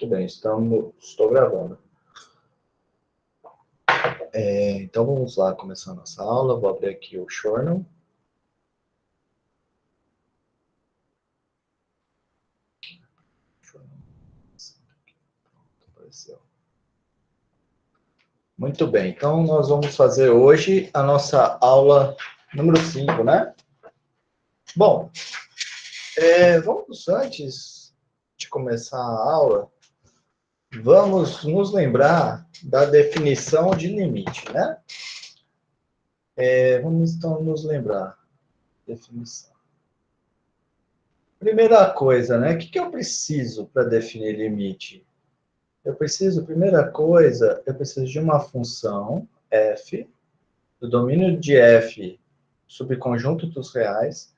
Muito bem, estou gravando. Então vamos lá começar a nossa aula. Vou abrir aqui o Journal. Apareceu. Muito bem, então nós vamos fazer hoje a nossa aula número 5, né? Bom, vamos antes de começar a aula, vamos nos lembrar da definição de limite, né? Vamos então nos lembrar. Definição. Primeira coisa, né? O que eu preciso para definir limite? Primeira coisa, eu preciso de uma função f, do domínio de f, subconjunto dos reais,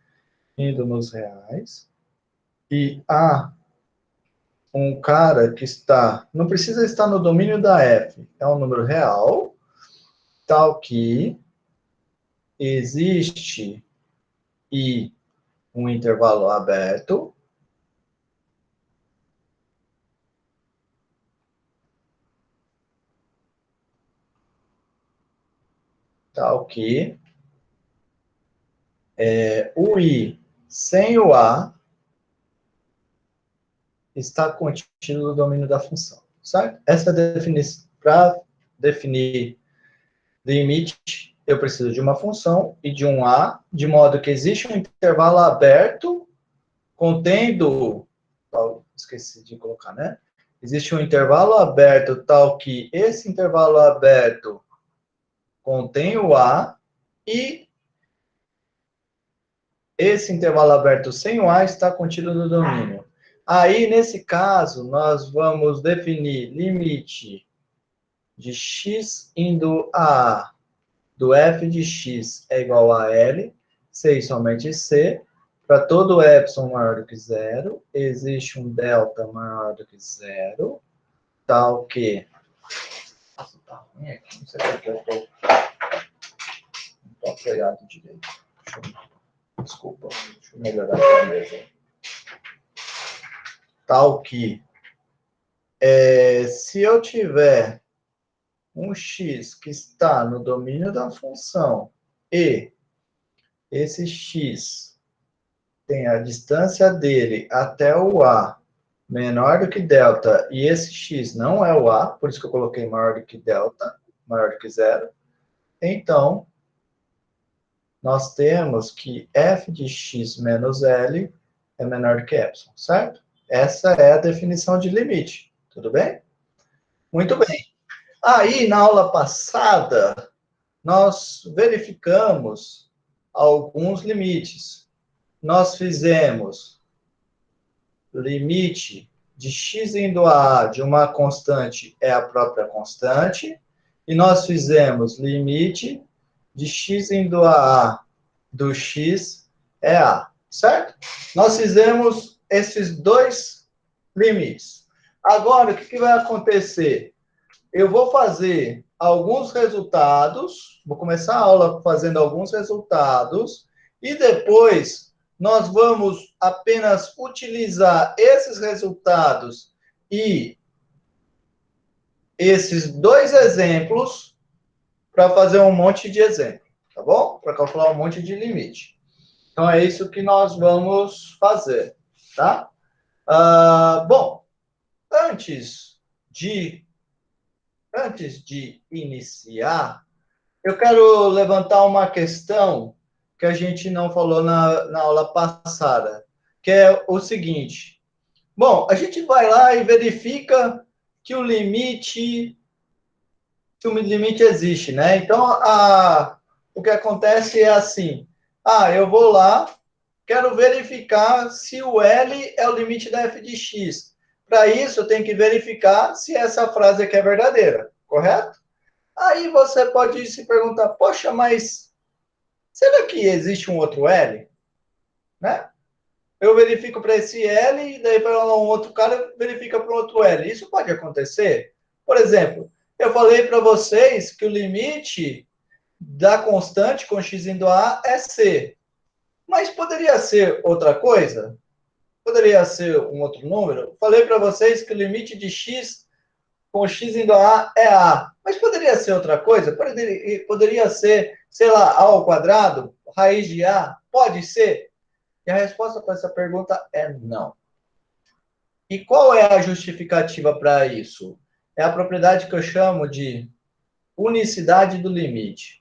indo nos reais, e há um cara que está, não precisa estar no domínio da f, é um número real, tal que existe e um intervalo aberto, tal que o i sem o a está contido no domínio da função, certo? Essa definição, para definir limite, eu preciso de uma função e de um a, de modo que existe um intervalo aberto contendo, esqueci de colocar, né? Existe um intervalo aberto tal que esse intervalo aberto contém o a e esse intervalo aberto sem o a está contido no domínio. Aí, nesse caso, nós vamos definir limite de x indo a A do f de x é igual a L, C e somente C, para todo epsilon maior do que zero, existe um delta maior do que zero, tal que... Nossa, tá ruim aqui, não sei porque eu não estou apoiado direito. Desculpa, deixa eu melhorar aqui a mesa. Tal que, se eu tiver um x que está no domínio da função e esse x tem a distância dele até o a menor do que delta, e esse x não é o a, por isso que eu coloquei maior do que delta, maior do que zero, então, nós temos que f de x menos L é menor do que epsilon, certo? Essa é a definição de limite, tudo bem? Muito bem. Aí, na aula passada, nós verificamos alguns limites. Nós fizemos limite de x indo a A de uma constante é a própria constante, e nós fizemos limite de x indo a A do x é A, certo? Nós fizemos esses dois limites. Agora, o que vai acontecer? Eu vou fazer alguns resultados, vou começar a aula fazendo alguns resultados, e depois nós vamos apenas utilizar esses resultados e esses dois exemplos para fazer um monte de exemplo, tá bom? Para calcular um monte de limite. Então, é isso que nós vamos fazer, tá? Bom, antes de iniciar, eu quero levantar uma questão que a gente não falou na aula passada, que é o seguinte. Bom, a gente vai lá e verifica que o limite existe, né? Então, o que acontece é assim. Eu vou lá, quero verificar se o L é o limite da f de x. Para isso, eu tenho que verificar se essa frase aqui é verdadeira, correto? Aí você pode se perguntar, poxa, mas será que existe um outro L? Né? Eu verifico para esse L, e daí para um outro cara verifica para um outro L. Isso pode acontecer? Por exemplo, eu falei para vocês que o limite da constante com x indo a é C. Mas poderia ser outra coisa? Poderia ser um outro número? Falei para vocês que o limite de x com x indo a A é A. Mas poderia ser outra coisa? Poderia ser, sei lá, A ao quadrado, raiz de A? Pode ser? E a resposta para essa pergunta é não. E qual é a justificativa para isso? É a propriedade que eu chamo de unicidade do limite.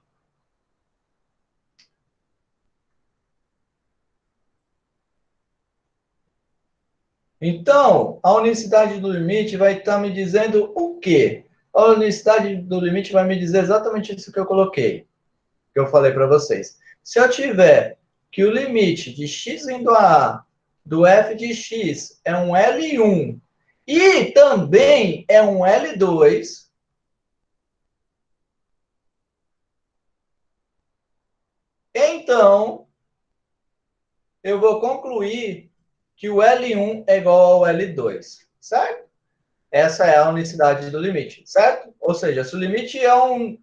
Então, a unicidade do limite vai estar me dizendo o quê? A unicidade do limite vai me dizer exatamente isso que eu coloquei, que eu falei para vocês. Se eu tiver que o limite de x indo a A do f de x é um L1 e também é um L2, então eu vou concluir que o L1 é igual ao L2, certo? Essa é a unicidade do limite, certo? Ou seja, se o limite é um...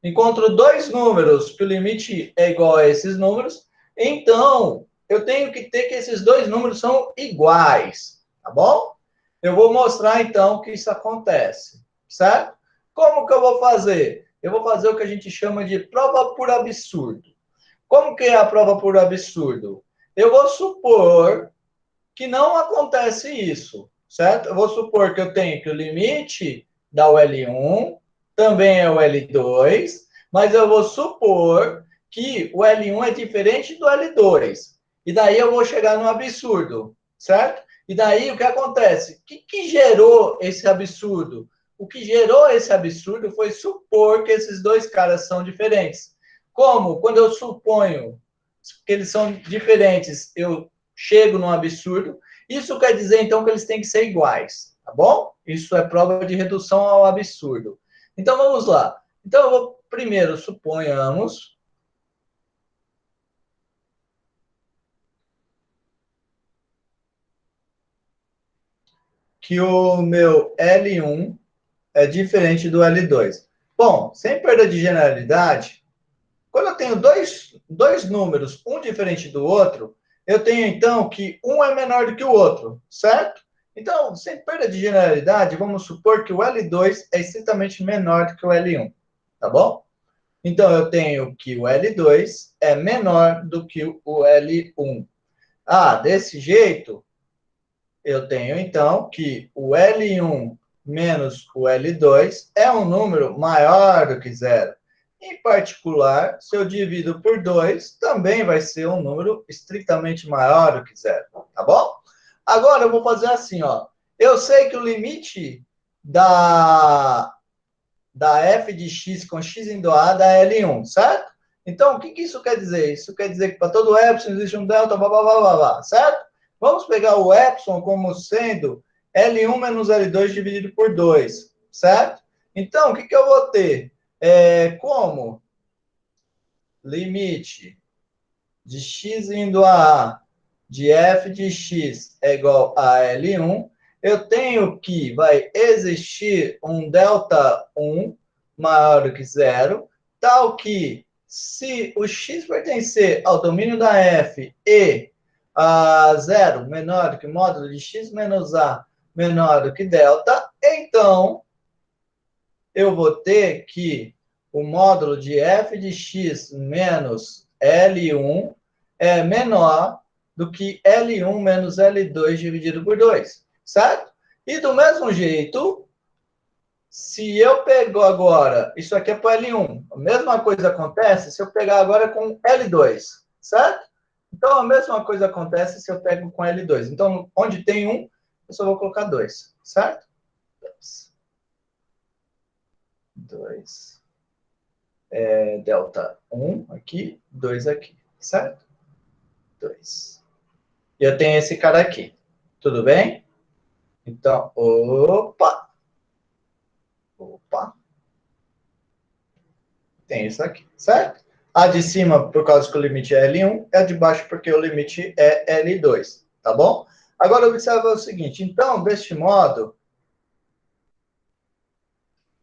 Encontro dois números que o limite é igual a esses números, então eu tenho que ter que esses dois números são iguais, tá bom? Eu vou mostrar então que isso acontece, certo? Como que eu vou fazer? Eu vou fazer o que a gente chama de prova por absurdo. Como que é a prova por absurdo? Eu vou supor que não acontece isso, certo? Eu vou supor que eu tenho que o limite da L1 também é o L2, mas eu vou supor que o L1 é diferente do L2. E daí eu vou chegar no absurdo, certo? E daí o que acontece? O que gerou esse absurdo? O que gerou esse absurdo foi supor que esses dois caras são diferentes. Como? Quando eu suponho que eles são diferentes, eu chego num absurdo. Isso quer dizer, então, que eles têm que ser iguais, tá bom? Isso é prova de redução ao absurdo. Então, vamos lá. Então, eu vou primeiro, suponhamos que o meu L1 é diferente do L2. Bom, sem perda de generalidade, quando eu tenho dois números, um diferente do outro, eu tenho então que um é menor do que o outro, certo? Então, sem perda de generalidade, vamos supor que o L2 é estritamente menor do que o L1, tá bom? Então, eu tenho que o L2 é menor do que o L1. Ah, desse jeito, eu tenho então que o L1 menos o L2 é um número maior do que zero. Em particular, se eu divido por 2, também vai ser um número estritamente maior do que zero, tá bom? Agora eu vou fazer assim, ó. Eu sei que o limite da f de x com x indo a dá L1, certo? Então, o que isso quer dizer? Isso quer dizer que para todo epsilon existe um delta, blá, blá, blá, blá, blá, certo? Vamos pegar o epsilon como sendo L1 menos L2 dividido por 2, certo? Então, o que eu vou ter? Como limite de x indo a de f de x é igual a L1, eu tenho que vai existir um delta 1 maior do que zero, tal que se o x pertencer ao domínio da f e a zero menor do que módulo de x menos a menor do que delta, então eu vou ter que o módulo de f de x menos L1 é menor do que L1 menos L2 dividido por 2, certo? E do mesmo jeito, se eu pego agora, isso aqui é para L1, a mesma coisa acontece se eu pegar agora com L2, certo? Então, a mesma coisa acontece se eu pego com L2. Então, onde tem 1, eu só vou colocar 2, certo? 2. Delta 1 aqui, 2 aqui, certo? 2. E eu tenho esse cara aqui. Tudo bem? Então, opa! Opa! Tem isso aqui, certo? A de cima, por causa que o limite é L1, é a de baixo porque o limite é L2, tá bom? Agora, observa o seguinte. Então, deste modo,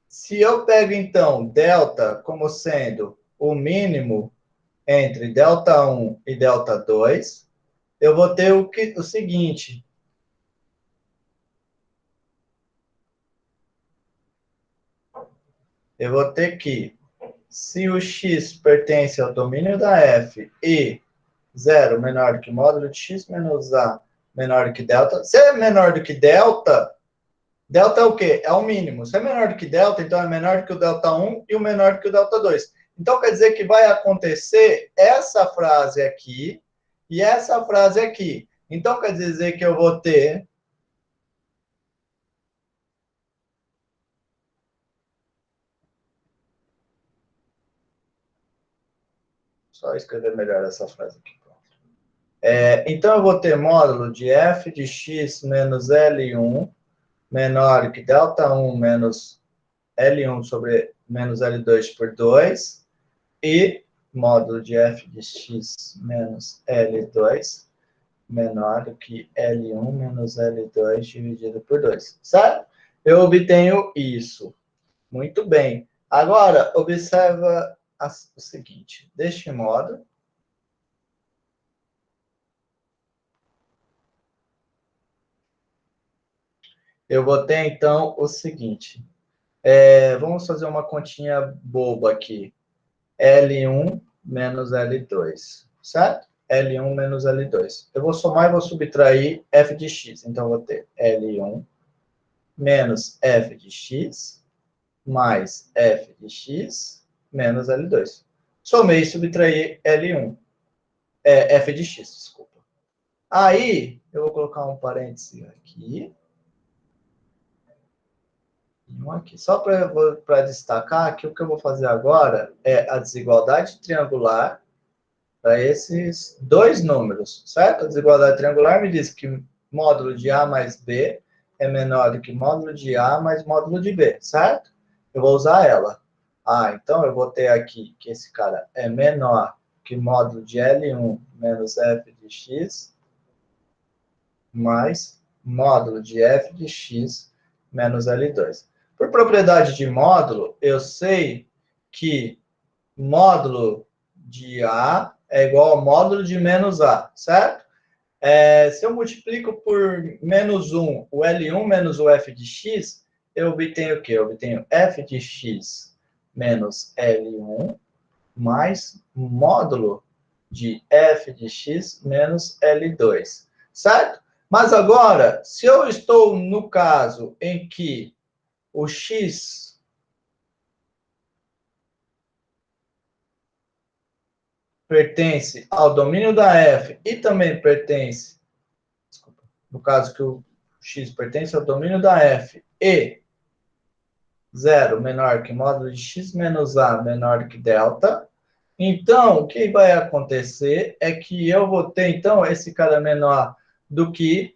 se eu pego, então, delta como sendo o mínimo entre delta 1 e delta 2, eu vou ter o seguinte. Eu vou ter que, se o x pertence ao domínio da f e 0 menor do que módulo de x menos a menor do que delta. Se é menor do que delta, delta é o quê? É o mínimo. Se é menor do que delta, então é menor do que o delta 1 e o menor do que o delta 2. Então, quer dizer que vai acontecer essa frase aqui e essa frase aqui. Então, quer dizer que eu vou ter... Só escrever melhor essa frase aqui. Então, eu vou ter módulo de f de x menos L1 menor que delta1 menos L1 sobre menos L2 por 2 e módulo de f de x menos L2 menor do que L1 menos L2 dividido por 2, certo? Eu obtenho isso. Muito bem. Agora, observa o seguinte. Deste modo, eu vou ter, então, o seguinte. Vamos fazer uma continha boba aqui. L1 menos L2, certo? L1 menos L2. Eu vou somar e vou subtrair f de x. Então, eu vou ter L1 menos f de x mais f de x menos L2. Somei e subtraí L1. F de x, desculpa. Aí, eu vou colocar um parêntese aqui. Um aqui. Só para destacar que o que eu vou fazer agora é a desigualdade triangular para esses dois números, certo? A desigualdade triangular me diz que módulo de A mais B é menor do que módulo de A mais módulo de B, certo? Eu vou usar ela. Então eu vou ter aqui que esse cara é menor que módulo de L1 menos f de x mais módulo de f de x menos L2. Por propriedade de módulo, eu sei que módulo de A é igual ao módulo de menos A, certo? Se eu multiplico por menos 1 o L1 menos o f de x, eu obtenho o quê? Eu obtenho f de x menos L1 mais módulo de f de x menos L2, certo? Mas agora, se eu estou no caso em que o x pertence ao domínio da f e também pertence, desculpa, no caso que o x pertence ao domínio da f e 0 menor que módulo de x menos a menor que delta, então o que vai acontecer é que eu vou ter, então, esse cara menor do que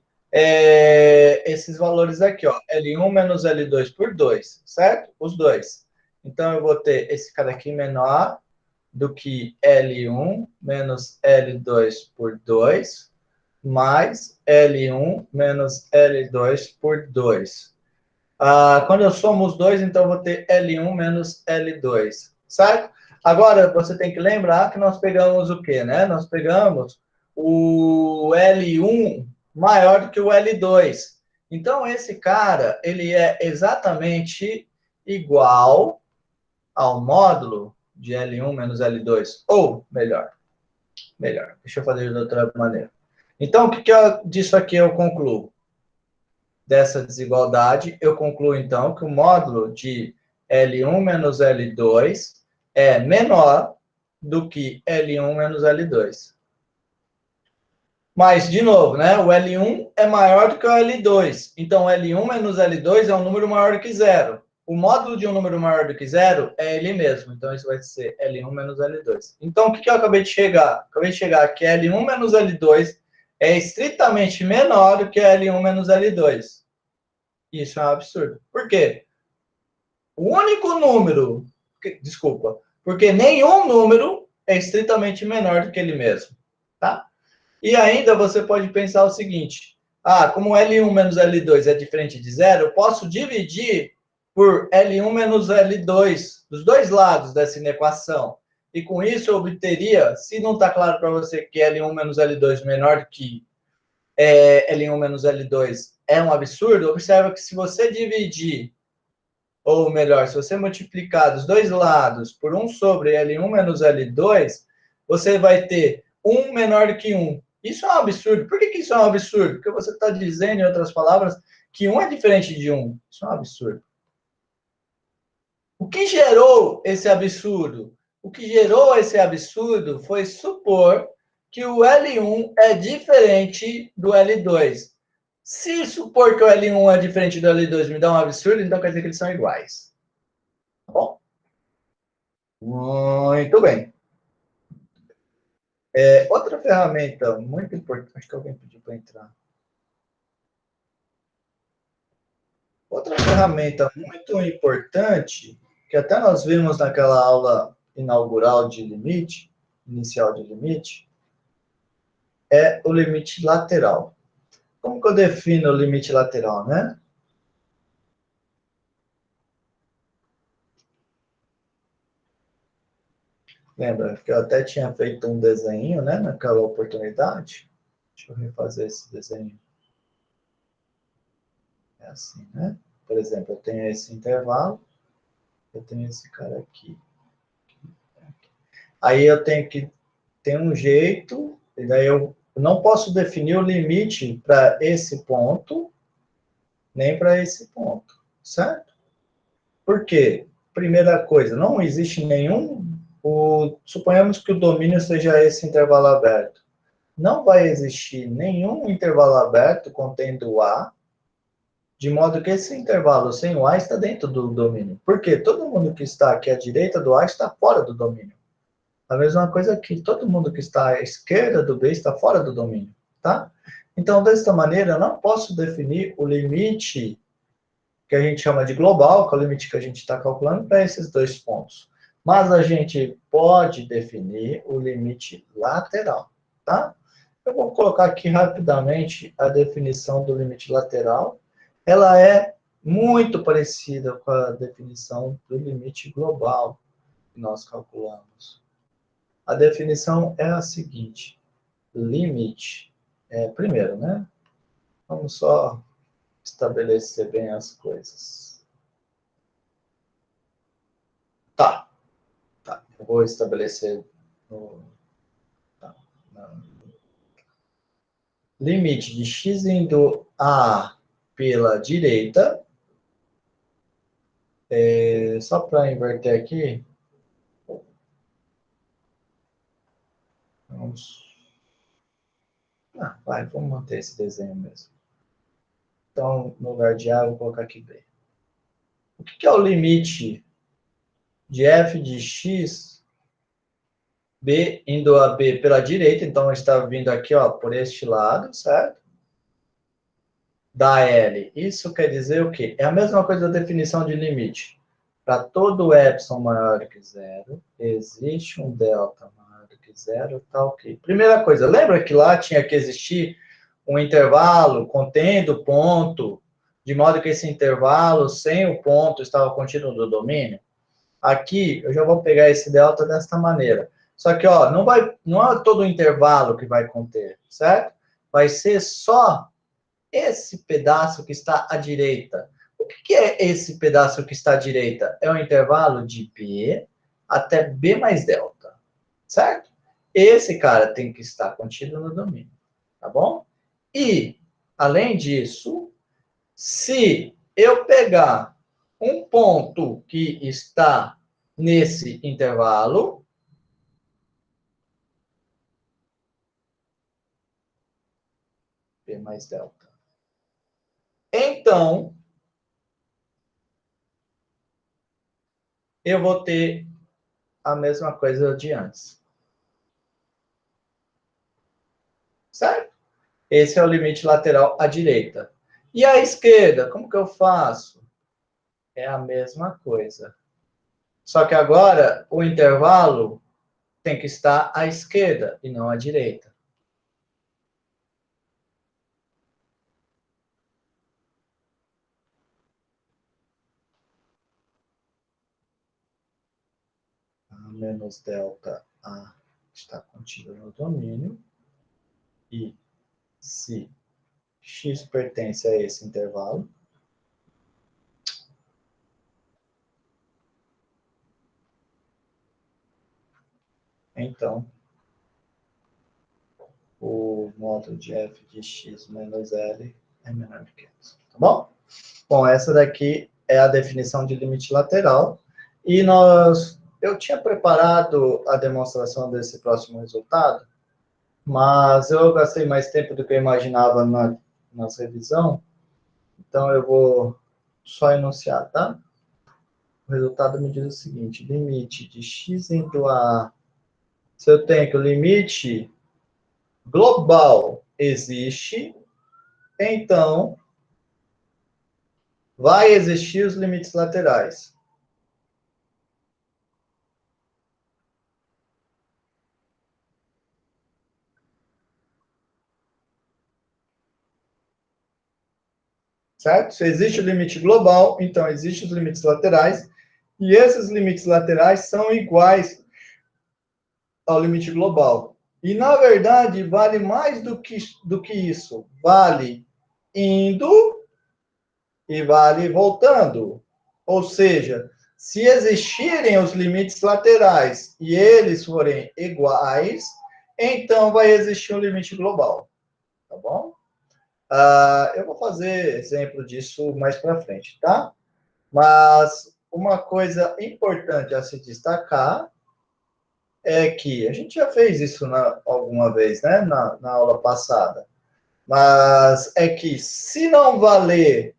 esses valores aqui, ó, L1 menos L2 por 2, certo? Os dois. Então, eu vou ter esse cara aqui menor do que L1 menos L2 por 2, mais L1 menos L2 por 2. Quando eu somo os dois, então eu vou ter L1 menos L2, certo? Agora, você tem que lembrar que nós pegamos o quê, né? Nós pegamos o L1 maior do que o L2. Então, esse cara, ele é exatamente igual ao módulo de L1 menos L2. Ou, melhor, deixa eu fazer de outra maneira. Então, o que disso aqui eu concluo? Dessa desigualdade, eu concluo, então, que o módulo de L1 menos L2 é menor do que L1 menos L2. Mas, de novo, né, o L1 é maior do que o L2. Então, L1 menos L2 é um número maior do que zero. O módulo de um número maior do que zero é ele mesmo. Então, isso vai ser L1 menos L2. Então, o que eu acabei de chegar? Acabei de chegar que L1 menos L2 é estritamente menor do que L1 menos L2. Isso é um absurdo. Por quê? O único número... Desculpa. Porque nenhum número é estritamente menor do que ele mesmo. Tá? E ainda você pode pensar o seguinte. Como L1 menos L2 é diferente de zero, eu posso dividir por L1 menos L2 dos dois lados dessa inequação. e com isso eu obteria, se não está claro para você que L1 menos L2 menor do que L1 menos L2 é um absurdo, observa que se você dividir, ou melhor, se você multiplicar dos dois lados por 1 sobre L1 menos L2, você vai ter 1 menor do que 1. Isso é um absurdo. Por que isso é um absurdo? Porque você está dizendo, em outras palavras, que 1 é diferente de 1. Isso é um absurdo. O que gerou esse absurdo? O que gerou esse absurdo foi supor que o L1 é diferente do L2. Se supor que o L1 é diferente do L2 me dá um absurdo, então quer dizer que eles são iguais. Tá bom? Muito bem. Outra ferramenta muito importante. Acho que alguém pediu para entrar. Outra ferramenta muito importante, que até nós vimos naquela aula inaugural de limite, inicial de limite, é o limite lateral. Como que eu defino o limite lateral, né? Lembra que eu até tinha feito um desenho, né, naquela oportunidade? Deixa eu refazer esse desenho. É assim, né? Por exemplo, eu tenho esse intervalo, eu tenho esse cara aqui. Aí eu tenho que ter um jeito, e daí eu não posso definir o limite para esse ponto, nem para esse ponto, certo? Por quê? Primeira coisa, não existe nenhum. Suponhamos que o domínio seja esse intervalo aberto. Não vai existir nenhum intervalo aberto contendo A, de modo que esse intervalo sem o A está dentro do domínio. Por quê? Todo mundo que está aqui à direita do A está fora do domínio. A mesma coisa que todo mundo que está à esquerda do B está fora do domínio, tá? Então, desta maneira, eu não posso definir o limite que a gente chama de global, que é o limite que a gente está calculando para esses dois pontos. Mas a gente pode definir o limite lateral, tá? Eu vou colocar aqui rapidamente a definição do limite lateral. Ela é muito parecida com a definição do limite global que nós calculamos. A definição é a seguinte: limite, primeiro, né? Vamos só estabelecer bem as coisas. Tá, tá. Eu vou estabelecer no, tá, limite de x indo a pela direita. Só para inverter aqui, vamos. Vamos manter esse desenho mesmo. Então, no lugar de A, eu vou colocar aqui B. O que é o limite de f de x, B indo a B pela direita? Então, está vindo aqui, ó, por este lado, certo? Da L. Isso quer dizer o quê? É a mesma coisa da definição de limite. Para todo epsilon maior que zero, existe um delta maior que zero, tá ok. Primeira coisa, lembra que lá tinha que existir um intervalo contendo ponto, de modo que esse intervalo sem o ponto estava contido no domínio? Aqui, eu já vou pegar esse delta desta maneira. Só que, ó, não é todo o intervalo que vai conter, certo? Vai ser só esse pedaço que está à direita. O que é esse pedaço que está à direita? É o intervalo de B até B mais delta, certo? Esse cara tem que estar contido no domínio, tá bom? E, além disso, se eu pegar um ponto que está nesse intervalo, B mais delta, então eu vou ter a mesma coisa de antes, certo? Esse é o limite lateral à direita. E à esquerda, como que eu faço? É a mesma coisa. Só que agora o intervalo tem que estar à esquerda e não à direita. menos delta A está contido no domínio, e se x pertence a esse intervalo, então o módulo de f de x menos L é menor do que isso, tá bom? Bom, essa daqui é a definição de limite lateral, e eu tinha preparado a demonstração desse próximo resultado, mas eu gastei mais tempo do que eu imaginava na revisão, então eu vou só enunciar, tá? O resultado me diz o seguinte: limite de x indo a... Se eu tenho que o limite global existe, então vai existir os limites laterais. Certo? Se existe o limite global, então existem os limites laterais, e esses limites laterais são iguais ao limite global. E, na verdade, vale mais do que isso. Vale indo e vale voltando. Ou seja, se existirem os limites laterais e eles forem iguais, então vai existir um limite global. Tá bom? Eu vou fazer exemplo disso mais para frente, tá? Mas uma coisa importante a se destacar é que a gente já fez isso alguma vez, né, na aula passada, mas é que se não valer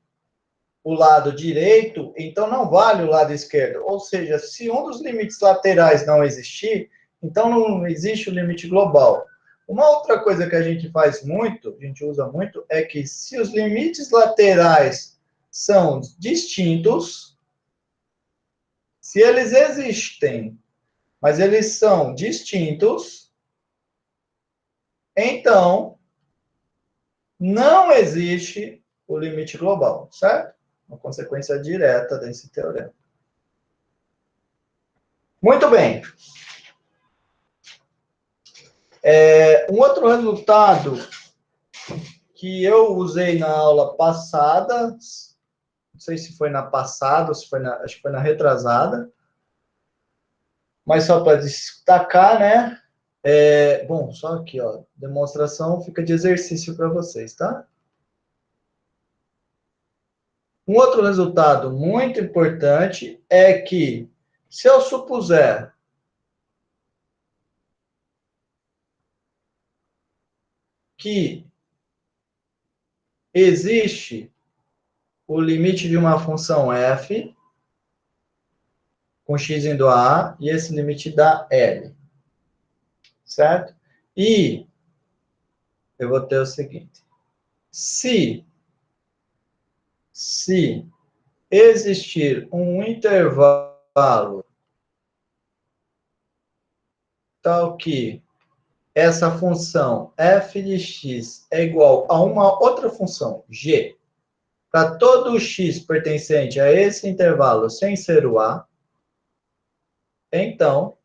o lado direito, então não vale o lado esquerdo. Ou seja, se um dos limites laterais não existir, então não existe o limite global. Uma outra coisa que a gente faz muito, a gente usa muito, é que se os limites laterais são distintos, se eles existem, mas eles são distintos, então não existe o limite global, certo? Uma consequência direta desse teorema. Muito bem. Um outro resultado que eu usei na aula passada, não sei se foi na passada ou se foi acho que foi na retrasada, mas só para destacar, né? Bom, só aqui, ó, demonstração fica de exercício para vocês, tá? Um outro resultado muito importante é que, se eu supuser que existe o limite de uma função f com x indo a e esse limite dá L, certo? E eu vou ter o seguinte: se existir um intervalo tal que essa função f de x é igual a uma outra função, g, para todo x pertencente a esse intervalo sem ser o a, então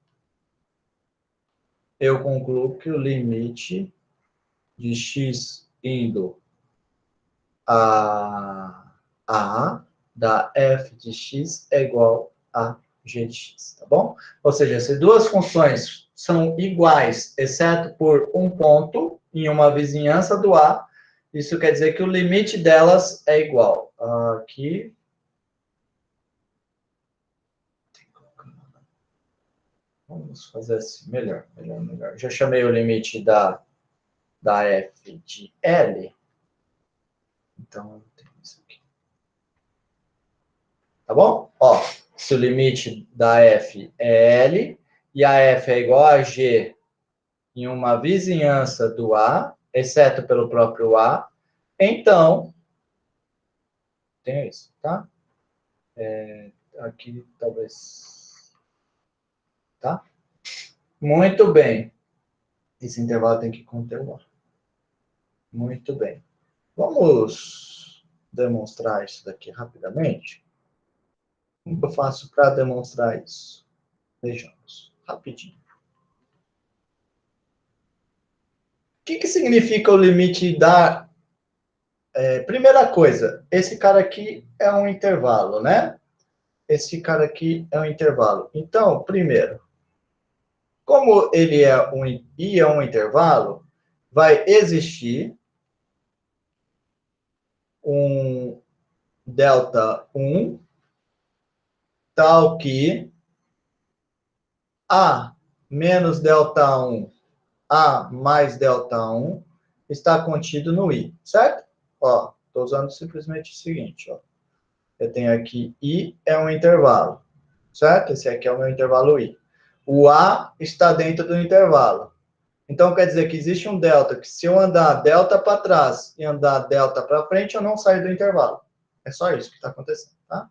eu concluo que o limite de x indo a da f de x é igual a g de x, tá bom? Ou seja, se duas funções são iguais, exceto por um ponto em uma vizinhança do a, isso quer dizer que o limite delas é igual. Aqui. Vamos fazer assim, melhor. Já chamei o limite da f de L. Então, eu tenho isso aqui. Tá bom? Ó, se o limite da f é L e a f é igual a g em uma vizinhança do A, exceto pelo próprio A, então, tem isso, tá? Aqui, talvez, tá? Muito bem. Esse intervalo tem que conter o A. Muito bem. Vamos demonstrar isso daqui rapidamente? Como eu faço para demonstrar isso? Vejamos. rapidinho. O que significa o limite da... primeira coisa, esse cara aqui é um intervalo, né? Esse cara aqui é um intervalo. Então, primeiro, como ele é um intervalo, vai existir um delta 1, tal que A menos delta 1, A mais delta 1, está contido no I, certo? Ó, estou usando simplesmente o seguinte, ó. Eu tenho aqui I é um intervalo, certo? Esse aqui é o meu intervalo I. O A está dentro do intervalo. Então, quer dizer que existe um delta, que se eu andar delta para trás e andar delta para frente, eu não saio do intervalo. É só isso que está acontecendo, tá?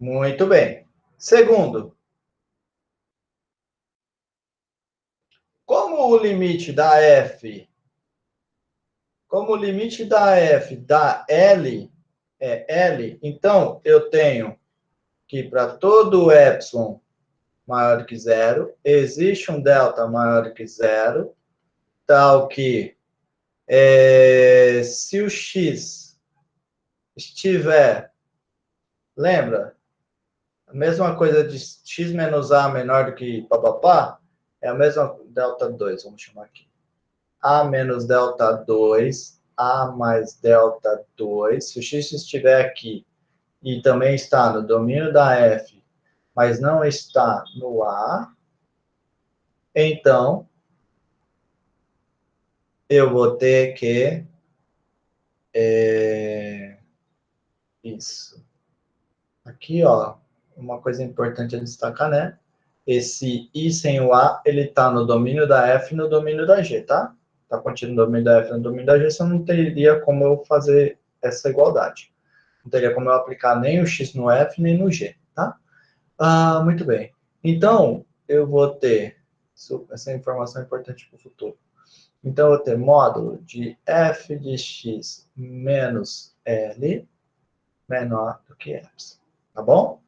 Muito bem. Segundo, como o limite da f, como o limite da f da L é L, então eu tenho que para todo epsilon maior do que zero, existe um delta maior do que zero, tal que se o x estiver, lembra? A mesma coisa de x menos a menor do que papapá, é a mesma delta 2, vamos chamar aqui. A menos delta 2, A mais delta 2. Se o x estiver aqui e também está no domínio da F, mas não está no A, então eu vou ter que... isso. Aqui, ó, uma coisa importante a destacar, né? Esse I sem o A, ele está no domínio da F e no domínio da G, tá? Está contido no domínio da F e no domínio da G, você não teria como eu fazer essa igualdade. Não teria como eu aplicar nem o X no F, nem no G, tá? Muito bem. Então, eu vou ter... essa informação é importante para o futuro. Então, eu vou ter módulo de f de x menos L menor do que epsilon, tá bom?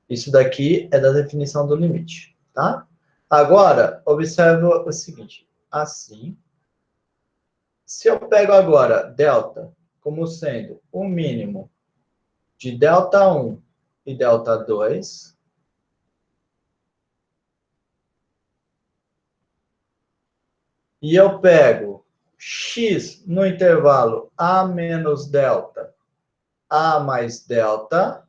Isso daqui é da definição do limite, tá? Agora, observa o seguinte. Assim, se eu pego agora delta como sendo o mínimo de delta 1 e delta 2, e eu pego x no intervalo a menos delta, a mais delta,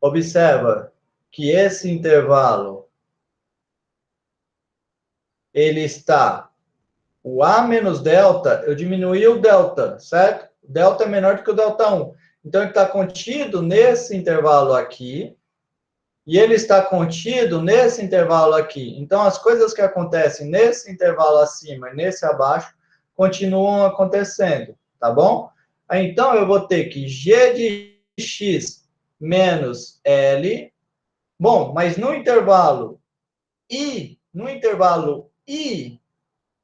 observa que esse intervalo, ele está... O A menos delta, eu diminuí o delta, certo? O delta é menor do que o delta 1. Então, ele está contido nesse intervalo aqui, e ele está contido nesse intervalo aqui. Então, as coisas que acontecem nesse intervalo acima e nesse abaixo continuam acontecendo, tá bom? Então, eu vou ter que G de x menos L. Bom, mas no intervalo I,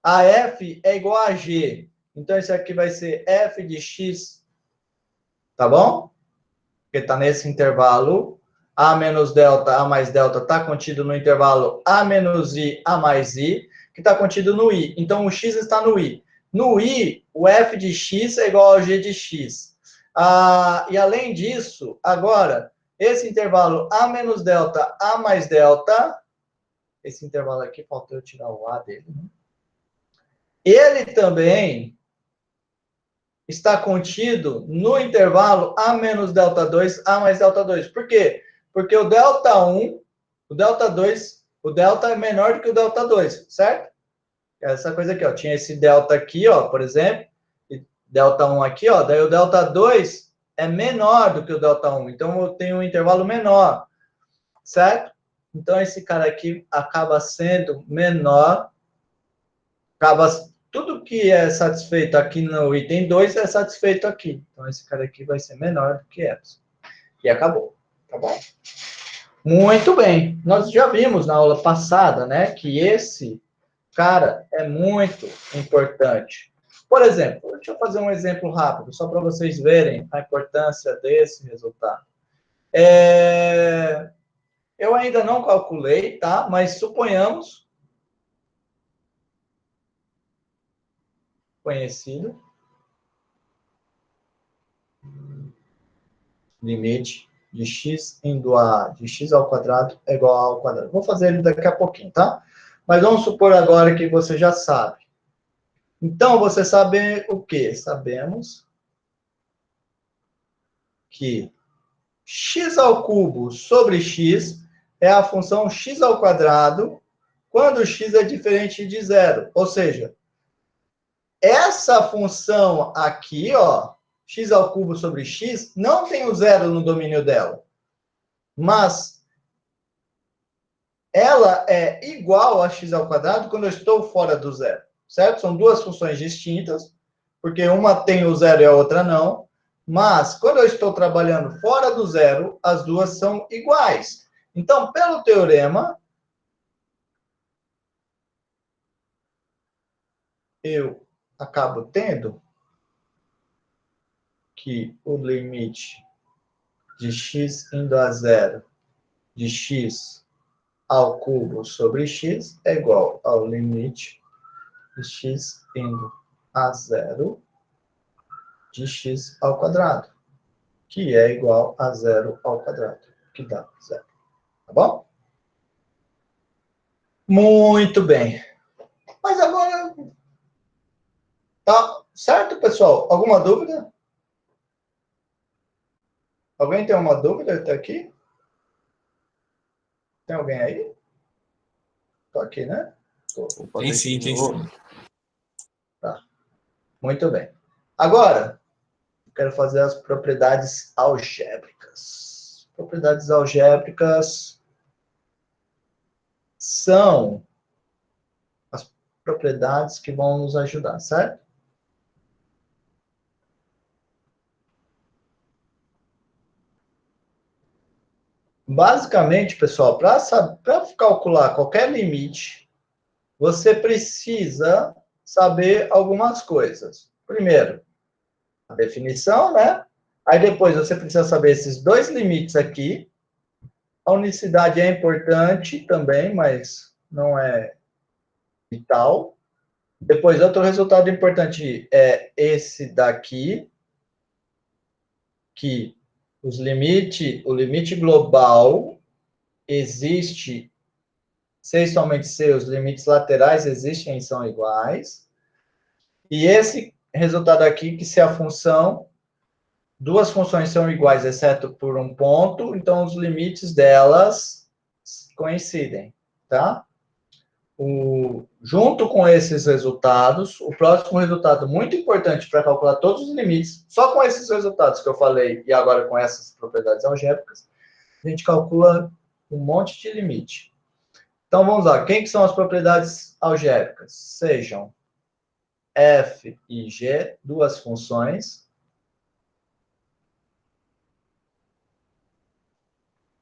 a f é igual a g. Então, isso aqui vai ser f de x, tá bom? Porque está nesse intervalo. A menos delta, A mais delta está contido no intervalo A menos I, A mais I, que está contido no I. Então, o x está no I. No I, o f de x é igual a g de x. E além disso, agora, esse intervalo A menos delta, A mais delta, esse intervalo aqui, faltou eu tirar o A dele, né? Ele também está contido no intervalo A menos delta 2, A mais delta 2. Por quê? Porque o delta 1, o delta 2, o delta é menor do que o delta 2, certo? Essa coisa aqui, ó. Tinha esse delta aqui, ó, por exemplo, e delta 1 aqui, ó. Daí o delta 2 é menor do que o delta 1. Então, eu tenho um intervalo menor, certo? Então, esse cara aqui acaba sendo menor, tudo que é satisfeito aqui no item 2 é satisfeito aqui. Então, esse cara aqui vai ser menor do que epsilon. E acabou, tá bom? Muito bem. Nós já vimos na aula passada, né, que esse cara é muito importante. Por exemplo, deixa eu fazer um exemplo rápido, só para vocês verem a importância desse resultado. Eu ainda não calculei, tá? Mas suponhamos, conhecido, limite de x indo a de x ao quadrado é igual a ao quadrado. Vou fazer ele daqui a pouquinho, tá? Mas vamos supor agora que você já sabe. Então, você sabe o quê? Sabemos que x ao cubo sobre x é a função x ao quadrado quando x é diferente de zero. Ou seja, essa função aqui, ó, x ao cubo sobre x, não tem o zero no domínio dela. Mas ela é igual a x ao quadrado quando eu estou fora do zero, certo? São duas funções distintas, porque uma tem o zero e a outra não. Mas, quando eu estou trabalhando fora do zero, as duas são iguais. Então, pelo teorema, eu acabo tendo que o limite de x indo a zero de x ao cubo sobre x é igual ao limite de x indo a zero de x ao quadrado, que é igual a zero ao quadrado, que dá zero. Tá bom? Muito bem. Mas agora... Tá certo, pessoal? Alguma dúvida? Alguém tem uma dúvida até aqui? Tem alguém aí? Tô aqui, né? Tem sim, tem sim. Tá. Muito bem. Agora, quero fazer as propriedades algébricas. Propriedades algébricas são as propriedades que vão nos ajudar, certo? Basicamente, pessoal, para calcular qualquer limite, você precisa saber algumas coisas. Primeiro, a definição, né? Aí depois você precisa saber esses dois limites aqui. A unicidade é importante também, mas não é vital. Depois, outro resultado importante é esse daqui, que o limite global existe, se somente se os limites laterais existem e são iguais. E esse resultado aqui, que se a função, duas funções são iguais, exceto por um ponto, então os limites delas coincidem, tá? Junto com esses resultados, o próximo resultado muito importante para calcular todos os limites, só com esses resultados que eu falei e agora com essas propriedades algébricas, a gente calcula um monte de limite. Então, vamos lá. Quem que são as propriedades algébricas? Sejam f e g, duas funções,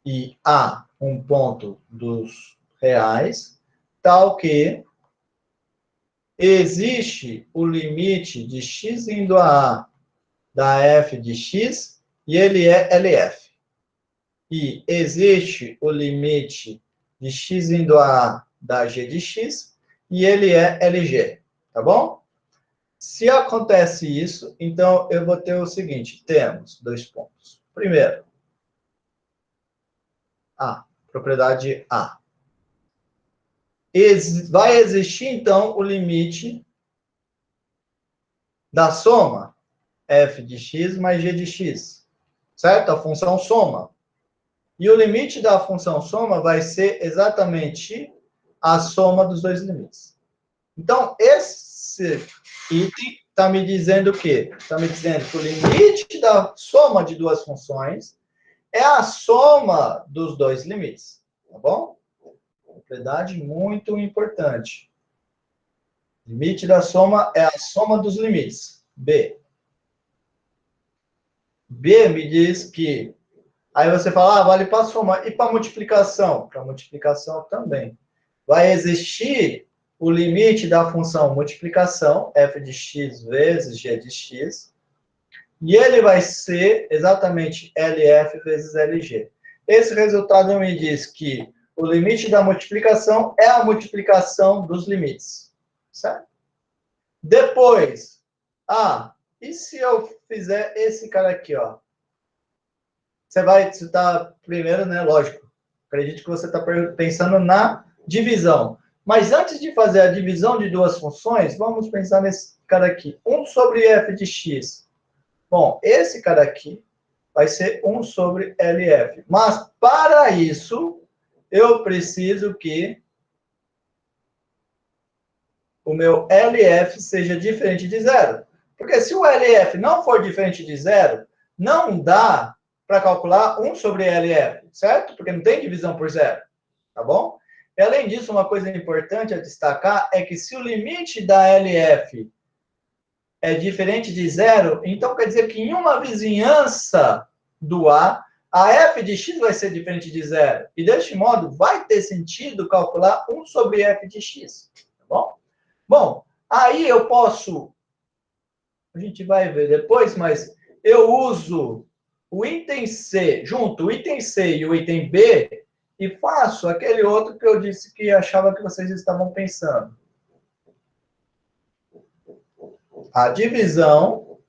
e a, um ponto dos reais, tal que existe o limite de x indo a A da f de x e ele é LF. E existe o limite de x indo a A da g de x e ele é LG. Tá bom? Se acontece isso, então eu vou ter o seguinte: temos dois pontos. Primeiro, A, propriedade A. Vai existir, então, o limite da soma f de x mais g de x, certo? A função soma. E o limite da função soma vai ser exatamente a soma dos dois limites. Então, esse item está me dizendo o quê? Está me dizendo que o limite da soma de duas funções é a soma dos dois limites. Tá bom? Propriedade muito importante. Limite da soma é a soma dos limites. B. B me diz que... Aí você fala, vale para soma. E para multiplicação? Para multiplicação também. Vai existir o limite da função multiplicação, f de x vezes g de x, E ele vai ser exatamente LF vezes LG. Esse resultado me diz que o limite da multiplicação é a multiplicação dos limites. Certo? Depois, e se eu fizer esse cara aqui, ó? Você está primeiro, né? Lógico. Acredito que você está pensando na divisão. Mas antes de fazer a divisão de duas funções, vamos pensar nesse cara aqui. 1 sobre f de x. Bom, esse cara aqui vai ser 1 sobre LF. Mas, para isso, eu preciso que o meu LF seja diferente de zero. Porque se o LF não for diferente de zero, não dá para calcular 1 sobre LF, certo? Porque não tem divisão por zero, tá bom? E, além disso, uma coisa importante a destacar é que se o limite da LF é diferente de zero, então quer dizer que em uma vizinhança do A f de x vai ser diferente de zero. E, deste modo, vai ter sentido calcular 1 sobre f de x, tá bom? Bom, aí eu posso, a gente vai ver depois, mas eu uso o item C, junto o item C e o item B, e faço aquele outro que eu disse que achava que vocês estavam pensando. A divisão,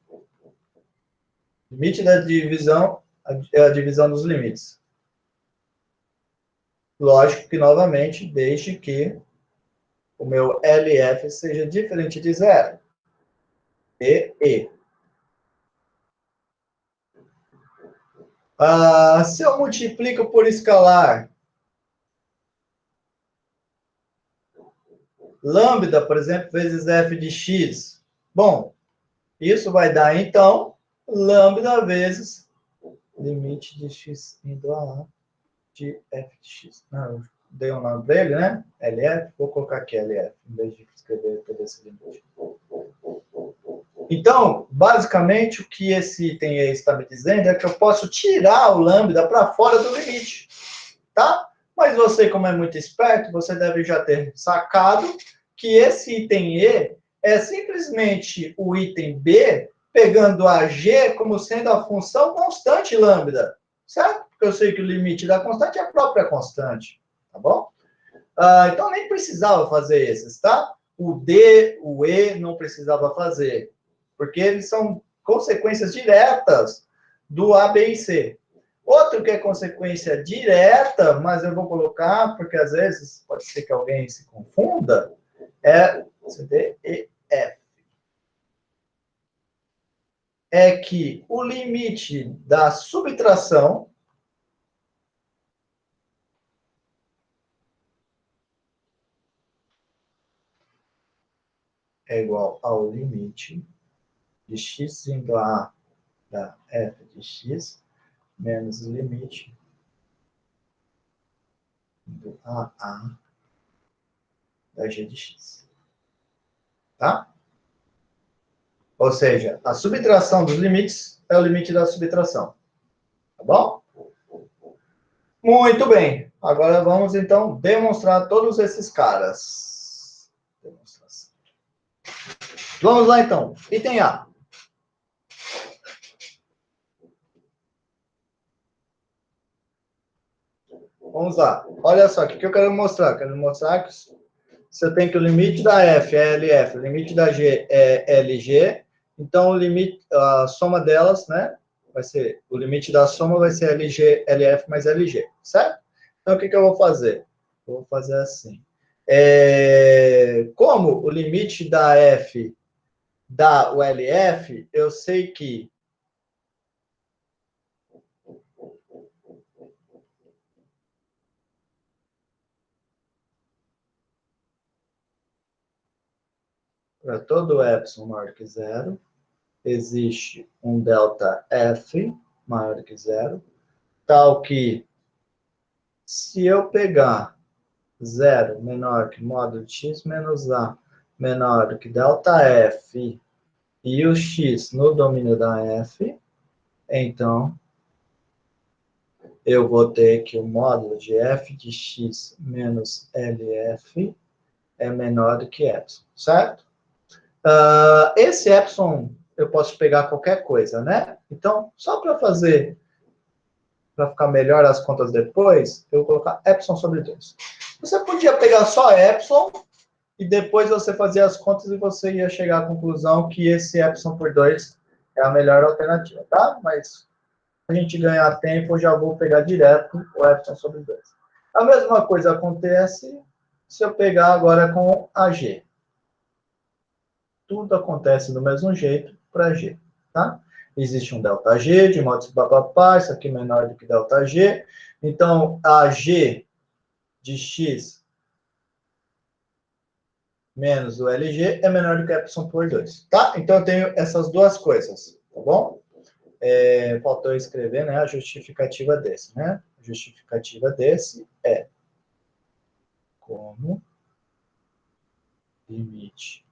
limite da divisão é a divisão dos limites. Lógico que, novamente, desde que o meu LF seja diferente de zero. E. Se eu multiplico por escalar, lambda, por exemplo, vezes f de x, bom, isso vai dar, então, lambda vezes limite de x indo a lá de f de x. Eu dei um nome para ele, né? LF, vou colocar aqui LF, em vez de escrever todo esse limite. Então, basicamente, o que esse item aí está me dizendo é que eu posso tirar o lambda para fora do limite, tá? Mas você, como é muito esperto, você deve já ter sacado que esse item E é simplesmente o item B pegando a G como sendo a função constante lambda, certo? Porque eu sei que o limite da constante é a própria constante, tá bom? Então, nem precisava fazer esses, tá? O D, o E, não precisava fazer, porque eles são consequências diretas do A, B e C. Outro que é consequência direta, mas eu vou colocar, porque às vezes pode ser que alguém se confunda, é C, D, E, F. É que o limite da subtração é igual ao limite de x indo a A da f de x menos o limite do a da g de x. Tá? Ou seja, a subtração dos limites é o limite da subtração. Tá bom? Muito bem. Agora vamos, então, demonstrar todos esses caras. Demonstração. Vamos lá, então. Item A. Vamos lá. Olha só, o que eu quero mostrar? Quero mostrar que você tem que o limite da F é LF, o limite da G é LG. Então, o limite, a soma delas, né? Vai ser, o limite da soma vai ser LG, LF mais LG, certo? Então, o que eu vou fazer? Eu vou fazer assim. Como o limite da F dá o LF, eu sei que para todo epsilon maior que zero, existe um delta F maior que zero, tal que, se eu pegar 0 menor que módulo de x menos a menor que delta F e o x no domínio da F, então eu vou ter que o módulo de f de x menos LF é menor do que epsilon, certo? Esse epsilon eu posso pegar qualquer coisa, né? Então, só para fazer, para ficar melhor as contas depois, eu vou colocar epsilon sobre 2. Você podia pegar só epsilon e depois você fazia as contas e você ia chegar à conclusão que esse epsilon por 2 é a melhor alternativa, tá? Mas a gente ganhar tempo, eu já vou pegar direto o epsilon sobre 2. A mesma coisa acontece se eu pegar agora com a G. Tudo acontece do mesmo jeito para G, tá? Existe um ΔG, de modo que papapá, isso aqui é menor do que ΔG. Então, a G de X menos o LG é menor do que epsilon por 2, tá? Então, eu tenho essas duas coisas, tá bom? Faltou escrever, né, a justificativa desse, né? A justificativa desse é como limite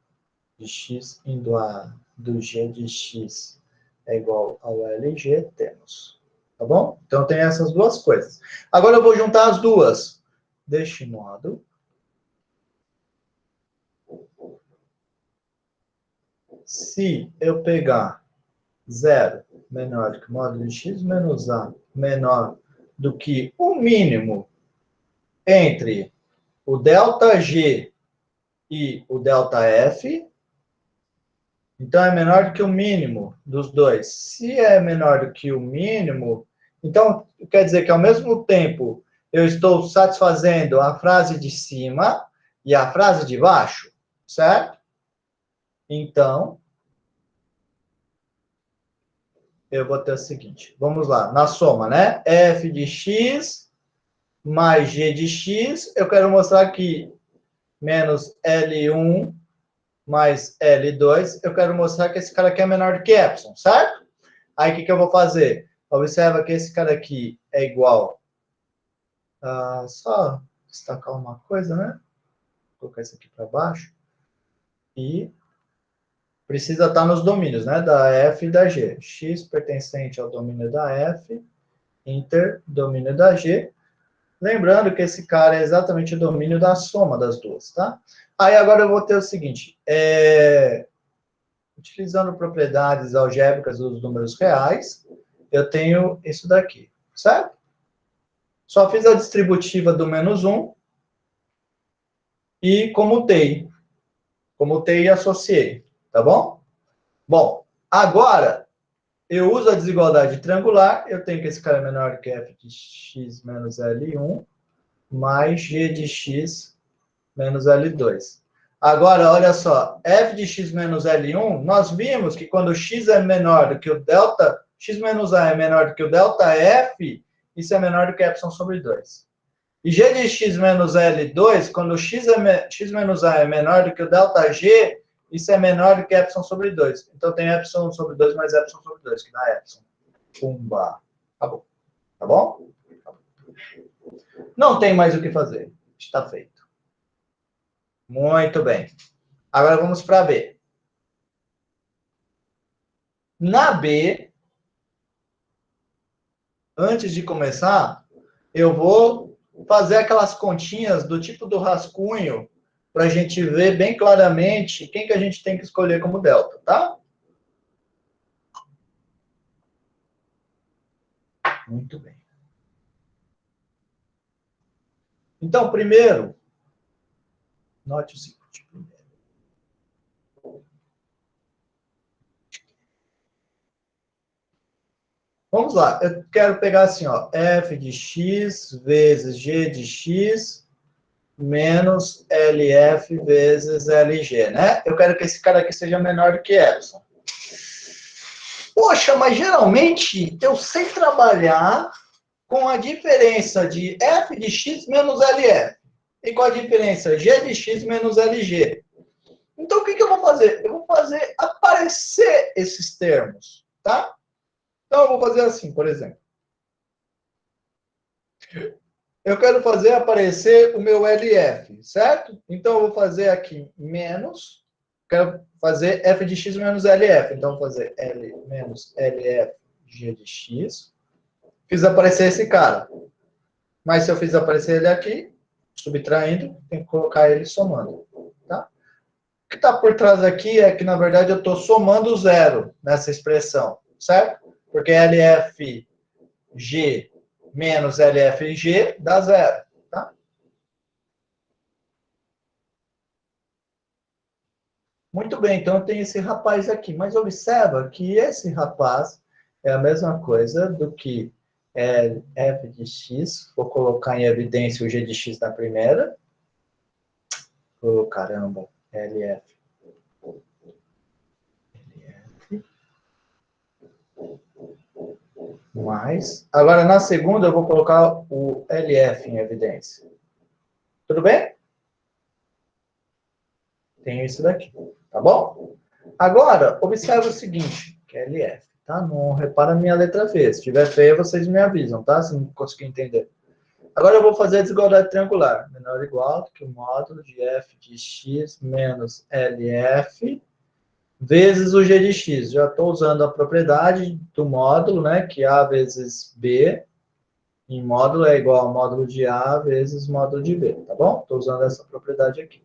de x indo a do g de x é igual ao LG, temos. Tá bom? Então, tem essas duas coisas. Agora, eu vou juntar as duas. Deste modo, se eu pegar 0 menor do que o módulo de x menos a menor do que o mínimo entre o ΔG e o ΔF, então é menor do que o mínimo dos dois. Se é menor do que o mínimo, então quer dizer que ao mesmo tempo eu estou satisfazendo a frase de cima e a frase de baixo, certo? Então, eu vou ter o seguinte, vamos lá, na soma, né? F de x mais g de x, eu quero mostrar que menos L1 mais L2, eu quero mostrar que esse cara aqui é menor do que epsilon, certo? Aí, o que eu vou fazer? Observa que esse cara aqui é igual só destacar uma coisa, né? Vou colocar isso aqui para baixo. E precisa estar nos domínios, né? Da F e da G. X pertencente ao domínio da F, inter domínio da G. Lembrando que esse cara é exatamente o domínio da soma das duas, tá? Aí, agora eu vou ter o seguinte. Utilizando propriedades algébricas dos números reais, eu tenho isso daqui, certo? Só fiz a distributiva do menos 1 e comutei. Comutei e associei, tá bom? Bom, agora, eu uso a desigualdade triangular, eu tenho que esse cara é menor que f de x menos L1, mais g de x menos L2. Agora, olha só, f de x menos L1, nós vimos que quando x é menor do que o delta, x menos a é menor do que o delta f, isso é menor do que epsilon sobre 2. E g de x menos L2, quando x menos a é menor do que o delta g, isso é menor do que epsilon sobre 2. Então, tem epsilon sobre 2 mais epsilon sobre 2, que dá epsilon. Pumba. Acabou. Tá bom? Não tem mais o que fazer. Está feito. Muito bem. Agora vamos para B. Na B, antes de começar, eu vou fazer aquelas continhas do tipo do rascunho para a gente ver bem claramente quem que a gente tem que escolher como delta, tá? Muito bem. Então, primeiro, note o seguinte. Vamos lá, eu quero pegar assim, ó, f de x vezes g de x menos LF vezes LG, né? Eu quero que esse cara aqui seja menor do que epsilon. Poxa, mas geralmente eu sei trabalhar com a diferença de f de x menos LF. E com a diferença g de x menos LG. Então, o que eu vou fazer? Eu vou fazer aparecer esses termos, tá? Então, eu vou fazer assim, por exemplo. Eu quero fazer aparecer o meu LF, certo? Então, eu vou fazer aqui menos, quero fazer f de x menos LF. Então, eu vou fazer L menos LF g de x. Fiz aparecer esse cara. Mas se eu fiz aparecer ele aqui, subtraindo, tem que colocar ele somando, tá? O que está por trás aqui é que, na verdade, eu estou somando zero nessa expressão, certo? Porque LFG menos LFG dá zero, tá? Muito bem, então eu tenho esse rapaz aqui. Mas observa que esse rapaz é a mesma coisa do que f de x. Vou colocar em evidência o g de x na primeira. Oh, caramba, LF. Mais. Agora, na segunda, eu vou colocar o LF em evidência. Tudo bem? Tem isso daqui, tá bom? Agora, observe o seguinte, que é LF, tá? Não repara a minha letra V. Se tiver feia, vocês me avisam, tá? Se não conseguir entender. Agora eu vou fazer a desigualdade triangular. Menor ou igual do que o módulo de f de x menos LF vezes o g de x. Já estou usando a propriedade do módulo, né? Que A vezes B em módulo é igual ao módulo de A vezes módulo de B, tá bom? Estou usando essa propriedade aqui.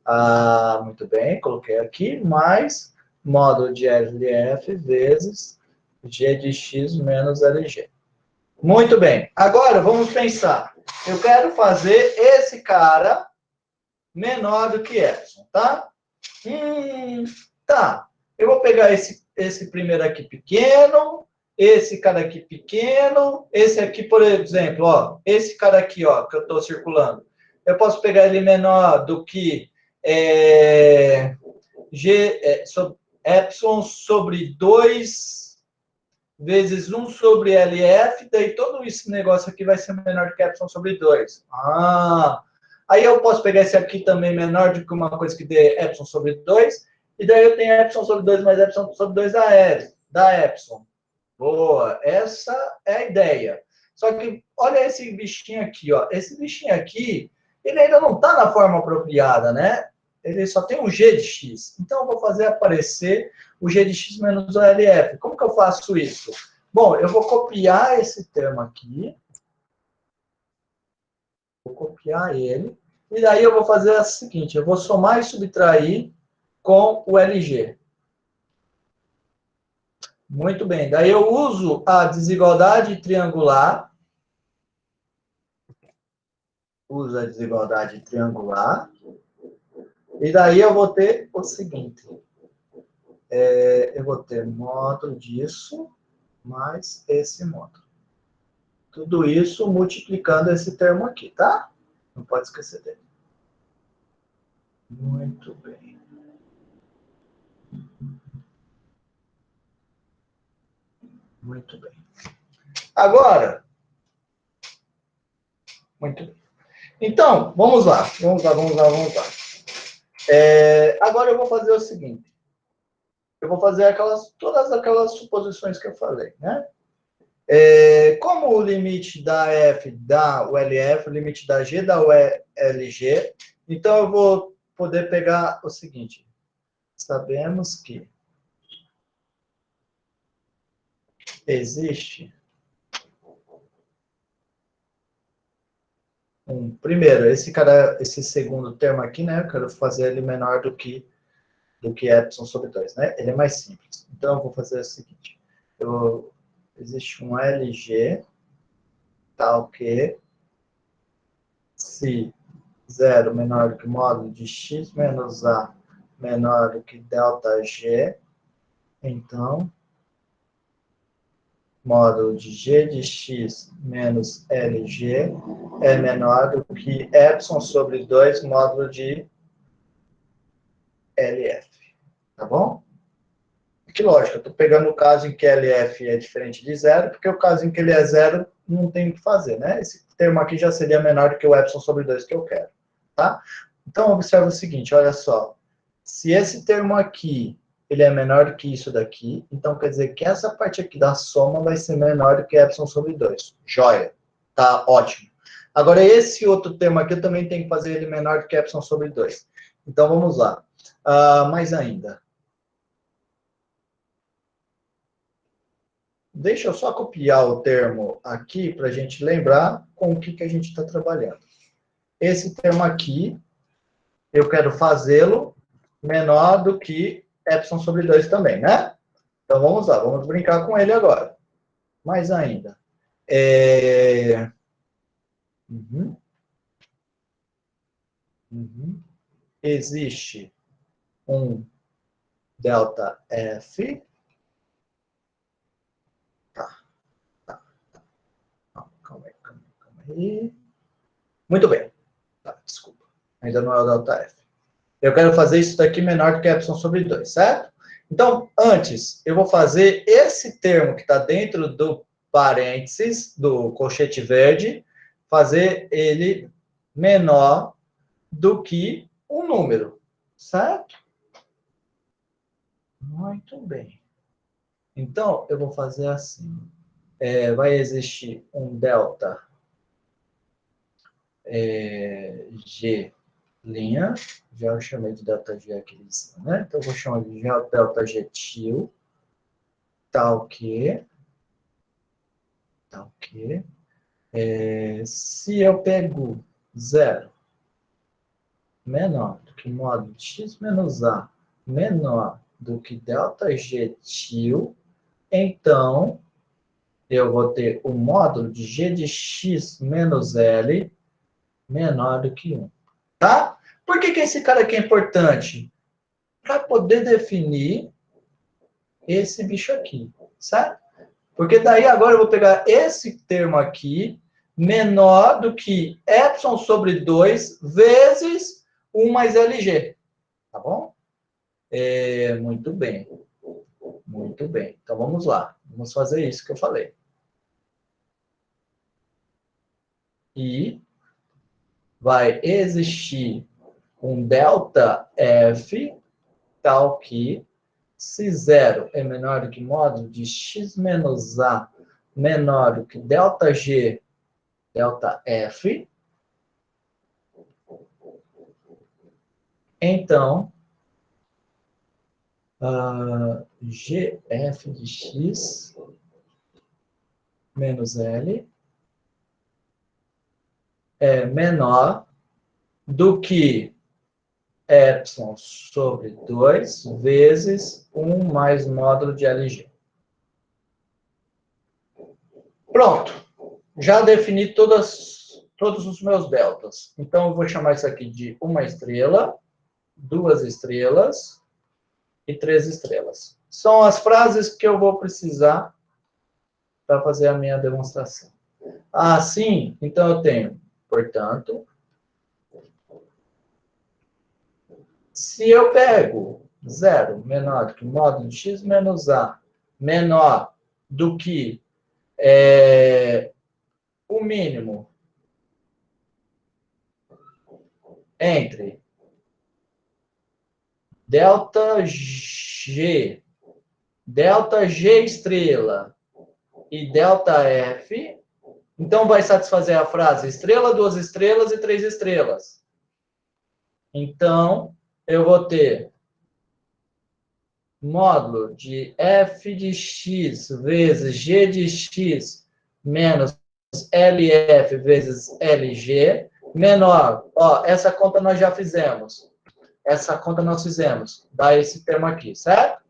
Ah, muito bem, coloquei aqui, mais módulo de LF vezes G de x menos LG. Muito bem, agora vamos pensar. Eu quero fazer esse cara menor do que Epsilon, tá? Tá, eu vou pegar esse primeiro aqui pequeno, esse cara aqui pequeno, esse aqui, por exemplo, ó, esse cara aqui, ó, que eu estou circulando. Eu posso pegar ele menor do que epsilon sobre 2 vezes 1 sobre LF, daí todo esse negócio aqui vai ser menor do que epsilon sobre 2. Aí eu posso pegar esse aqui também menor do que uma coisa que dê epsilon sobre 2, e daí eu tenho epsilon sobre 2 mais epsilon sobre 2 da epsilon. Boa, essa é a ideia. Só que olha esse bichinho aqui, ó. Esse bichinho aqui, ele ainda não está na forma apropriada, né? Ele só tem um g de x. Então eu vou fazer aparecer o g de x menos o LF. Como que eu faço isso? Bom, eu vou copiar esse termo aqui. Vou copiar ele. E daí eu vou fazer o seguinte, eu vou somar e subtrair com o LG. Muito bem. Daí eu uso a desigualdade triangular. Uso a desigualdade triangular. E daí eu vou ter o seguinte. Eu vou ter módulo disso mais esse módulo. Tudo isso multiplicando esse termo aqui, tá? Não pode esquecer dele. Muito bem. Muito bem. Agora, muito bem. Então, vamos lá. Vamos lá. Agora eu vou fazer o seguinte. Eu vou fazer todas aquelas suposições que eu falei, né? Como o limite da F dá o LF, o limite da G dá o LG, então eu vou poder pegar o seguinte. Sabemos que existe primeiro, esse segundo termo aqui, né? Eu quero fazer ele menor do que epsilon sobre 2, né? Ele é mais simples. Então eu vou fazer o seguinte. Existe um LG tal que se 0 menor do que módulo de x menos a menor do que delta G, então módulo de g de x menos LG é menor do que epsilon sobre 2 módulo de LF. Tá bom? Que lógico, eu estou pegando o caso em que LF é diferente de zero, porque o caso em que ele é zero, não tem o que fazer, né? Esse termo aqui já seria menor do que o epsilon sobre 2 que eu quero, tá? Então, observa o seguinte, olha só. Se esse termo aqui, ele é menor do que isso daqui, então quer dizer que essa parte aqui da soma vai ser menor do que epsilon sobre 2. Joia. Tá ótimo. Agora, esse outro termo aqui, eu também tenho que fazer ele menor do que epsilon sobre 2. Então, vamos lá. Mais ainda. Deixa eu só copiar o termo aqui para a gente lembrar com o que a gente está trabalhando. Esse termo aqui, eu quero fazê-lo menor do que epsilon sobre 2 também, né? Então, vamos lá, vamos brincar com ele agora. Mais ainda. Existe um delta F. Calma aí. Muito bem. Tá, desculpa. Ainda não é o delta F. Eu quero fazer isso daqui menor do que epsilon sobre 2, certo? Então, antes, eu vou fazer esse termo que está dentro do parênteses, do colchete verde, fazer ele menor do que um número, certo? Muito bem. Então, eu vou fazer assim. Vai existir um delta G', já eu chamei de delta G aqui em cima, né? Então, eu vou chamar de delta G til, tal que, se eu pego 0 menor do que módulo de x menos a menor do que delta G til, então, eu vou ter o módulo de g de x menos L menor do que 1. Tá? Por que esse cara aqui é importante? Para poder definir esse bicho aqui, certo? Porque daí agora eu vou pegar esse termo aqui, menor do que epsilon sobre 2 vezes 1 mais LG. Tá bom? Muito bem. Muito bem. Então vamos lá. Vamos fazer isso que eu falei. E vai existir um delta F tal que, se 0 é menor do que módulo de x menos a menor do que delta G, delta F, então, GF de x menos L é menor do que epsilon sobre 2 vezes 1 mais módulo de LG. Pronto. Já defini todos os meus deltas. Então, eu vou chamar isso aqui de 1 estrela, 2 estrelas e 3 estrelas. São as frases que eu vou precisar para fazer a minha demonstração. Assim, então eu tenho, portanto, se eu pego 0 menor do que módulo de x menos a menor do que o mínimo entre delta G estrela e delta F, então vai satisfazer a frase estrela, 2 estrelas e 3 estrelas. Então, eu vou ter módulo de f de x vezes g de x menos LF vezes LG menor. Ó, essa conta nós já fizemos. Essa conta nós fizemos. Dá esse termo aqui, certo?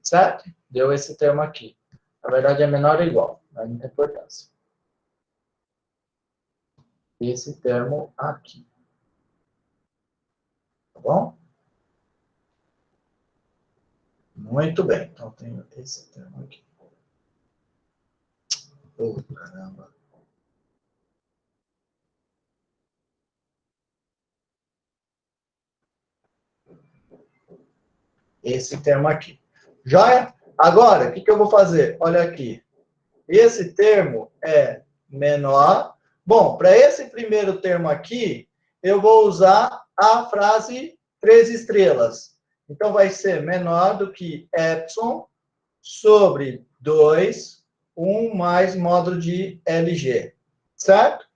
Certo? Deu esse termo aqui. Na verdade, é menor ou igual. Não tem muita importância. Esse termo aqui. Tá bom? Muito bem. Então, tenho esse termo aqui. Oh, caramba. Esse termo aqui. Joia? Agora, o que eu vou fazer? Olha aqui. Esse termo é menor. Bom, para esse primeiro termo aqui, eu vou usar a frase 3 estrelas. Então, vai ser menor do que epsilon sobre 2, 1 mais módulo de LG. Certo?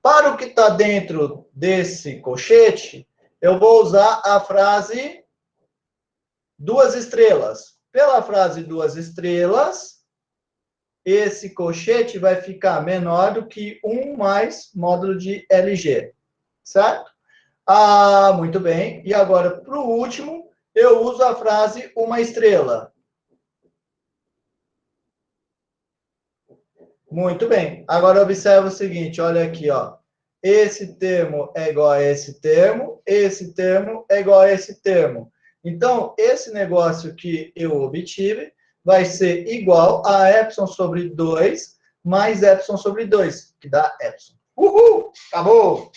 Para o que está dentro desse colchete, eu vou usar a frase 2 estrelas. Pela frase 2 estrelas, esse colchete vai ficar menor do que 1 mais módulo de LG, certo? Ah, muito bem. E agora, para o último, eu uso a frase uma estrela. Muito bem. Agora, observa o seguinte, olha aqui, ó. Esse termo é igual a esse termo é igual a esse termo. Então, esse negócio que eu obtive vai ser igual a epsilon sobre 2 mais epsilon sobre 2, que dá epsilon. Uhul! Acabou!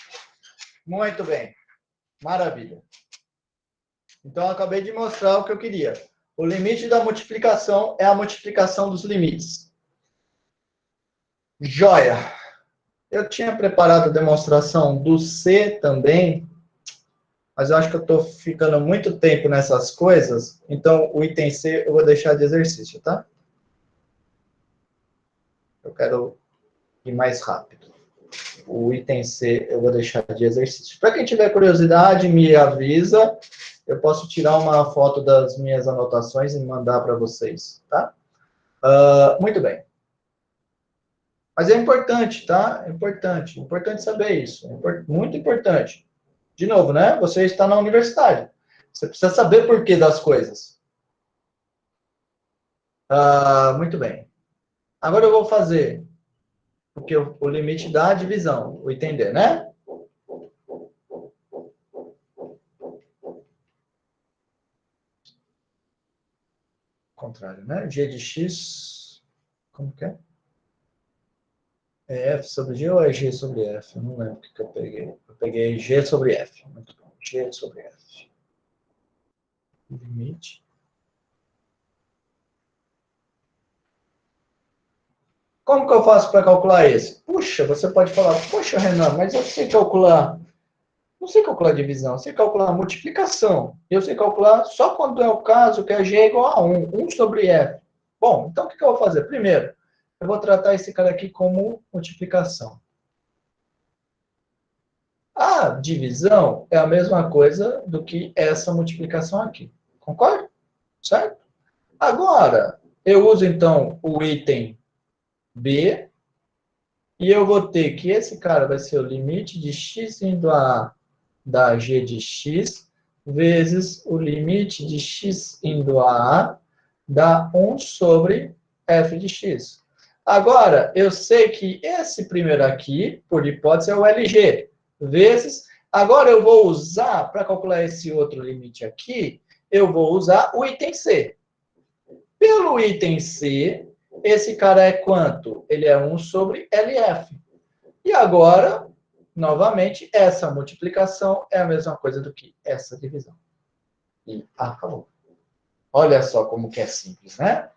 Muito bem. Maravilha. Então, eu acabei de mostrar o que eu queria. O limite da multiplicação é a multiplicação dos limites. Joia! Eu tinha preparado a demonstração do C também, mas eu acho que eu estou ficando muito tempo nessas coisas, então o item C eu vou deixar de exercício, tá? Eu quero ir mais rápido. O item C eu vou deixar de exercício. Para quem tiver curiosidade, me avisa. Eu posso tirar uma foto das minhas anotações e mandar para vocês, tá? Muito bem. Mas é importante, tá? É importante. Importante saber isso. Muito importante. De novo, né? Você está na universidade. Você precisa saber por que das coisas. Muito bem. Agora eu vou fazer o limite da divisão, o entender, né? Contrário, né? G de x, como que é? É f sobre g ou é g sobre f? Eu não lembro o que eu peguei. Eu peguei g sobre f. Muito bom. G sobre f. Limite. Como que eu faço para calcular esse? Puxa, você pode falar, poxa, Renan, mas eu sei calcular. Não sei calcular divisão, eu sei calcular multiplicação. Eu sei calcular só quando é o caso que a g é igual a 1 sobre f. Bom, então o que eu vou fazer? Primeiro, eu vou tratar esse cara aqui como multiplicação. A divisão é a mesma coisa do que essa multiplicação aqui. Concorda? Certo? Agora, eu uso então o item B e eu vou ter que esse cara vai ser o limite de x indo a da g de x vezes o limite de x indo a A dá 1 sobre f de x. Agora, eu sei que esse primeiro aqui, por hipótese, é o LG, vezes... Agora, eu vou usar, para calcular esse outro limite aqui, eu vou usar o item C. Pelo item C, esse cara é quanto? Ele é 1 sobre LF. E agora, novamente, essa multiplicação é a mesma coisa do que essa divisão. E acabou. Olha só como que é simples, né?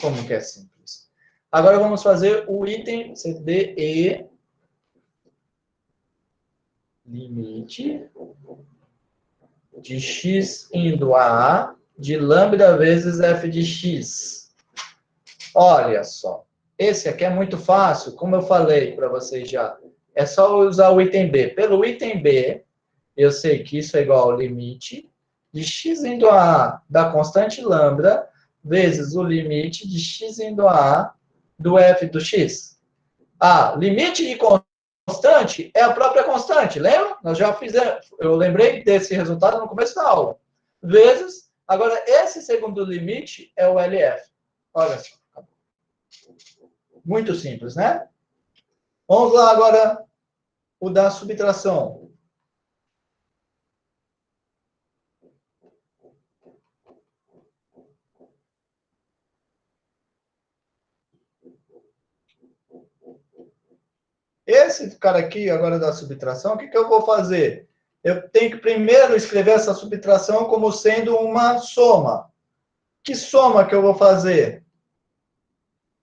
Como que é simples. Agora vamos fazer o item CDE, limite de x indo a A de lambda vezes f de x. Olha só. Esse aqui é muito fácil, como eu falei para vocês já. É só usar o item B. Pelo item B, eu sei que isso é igual ao limite de x indo a A da constante lambda vezes o limite de x indo a A do f do x. Limite de constante é a própria constante, lembra? Nós já fizemos, eu lembrei desse resultado no começo da aula. Vezes, agora esse segundo limite é o LF. Olha só. Muito simples, né? Vamos lá agora o da subtração. Esse cara aqui, agora da subtração, o que eu vou fazer? Eu tenho que primeiro escrever essa subtração como sendo uma soma. Que soma que eu vou fazer?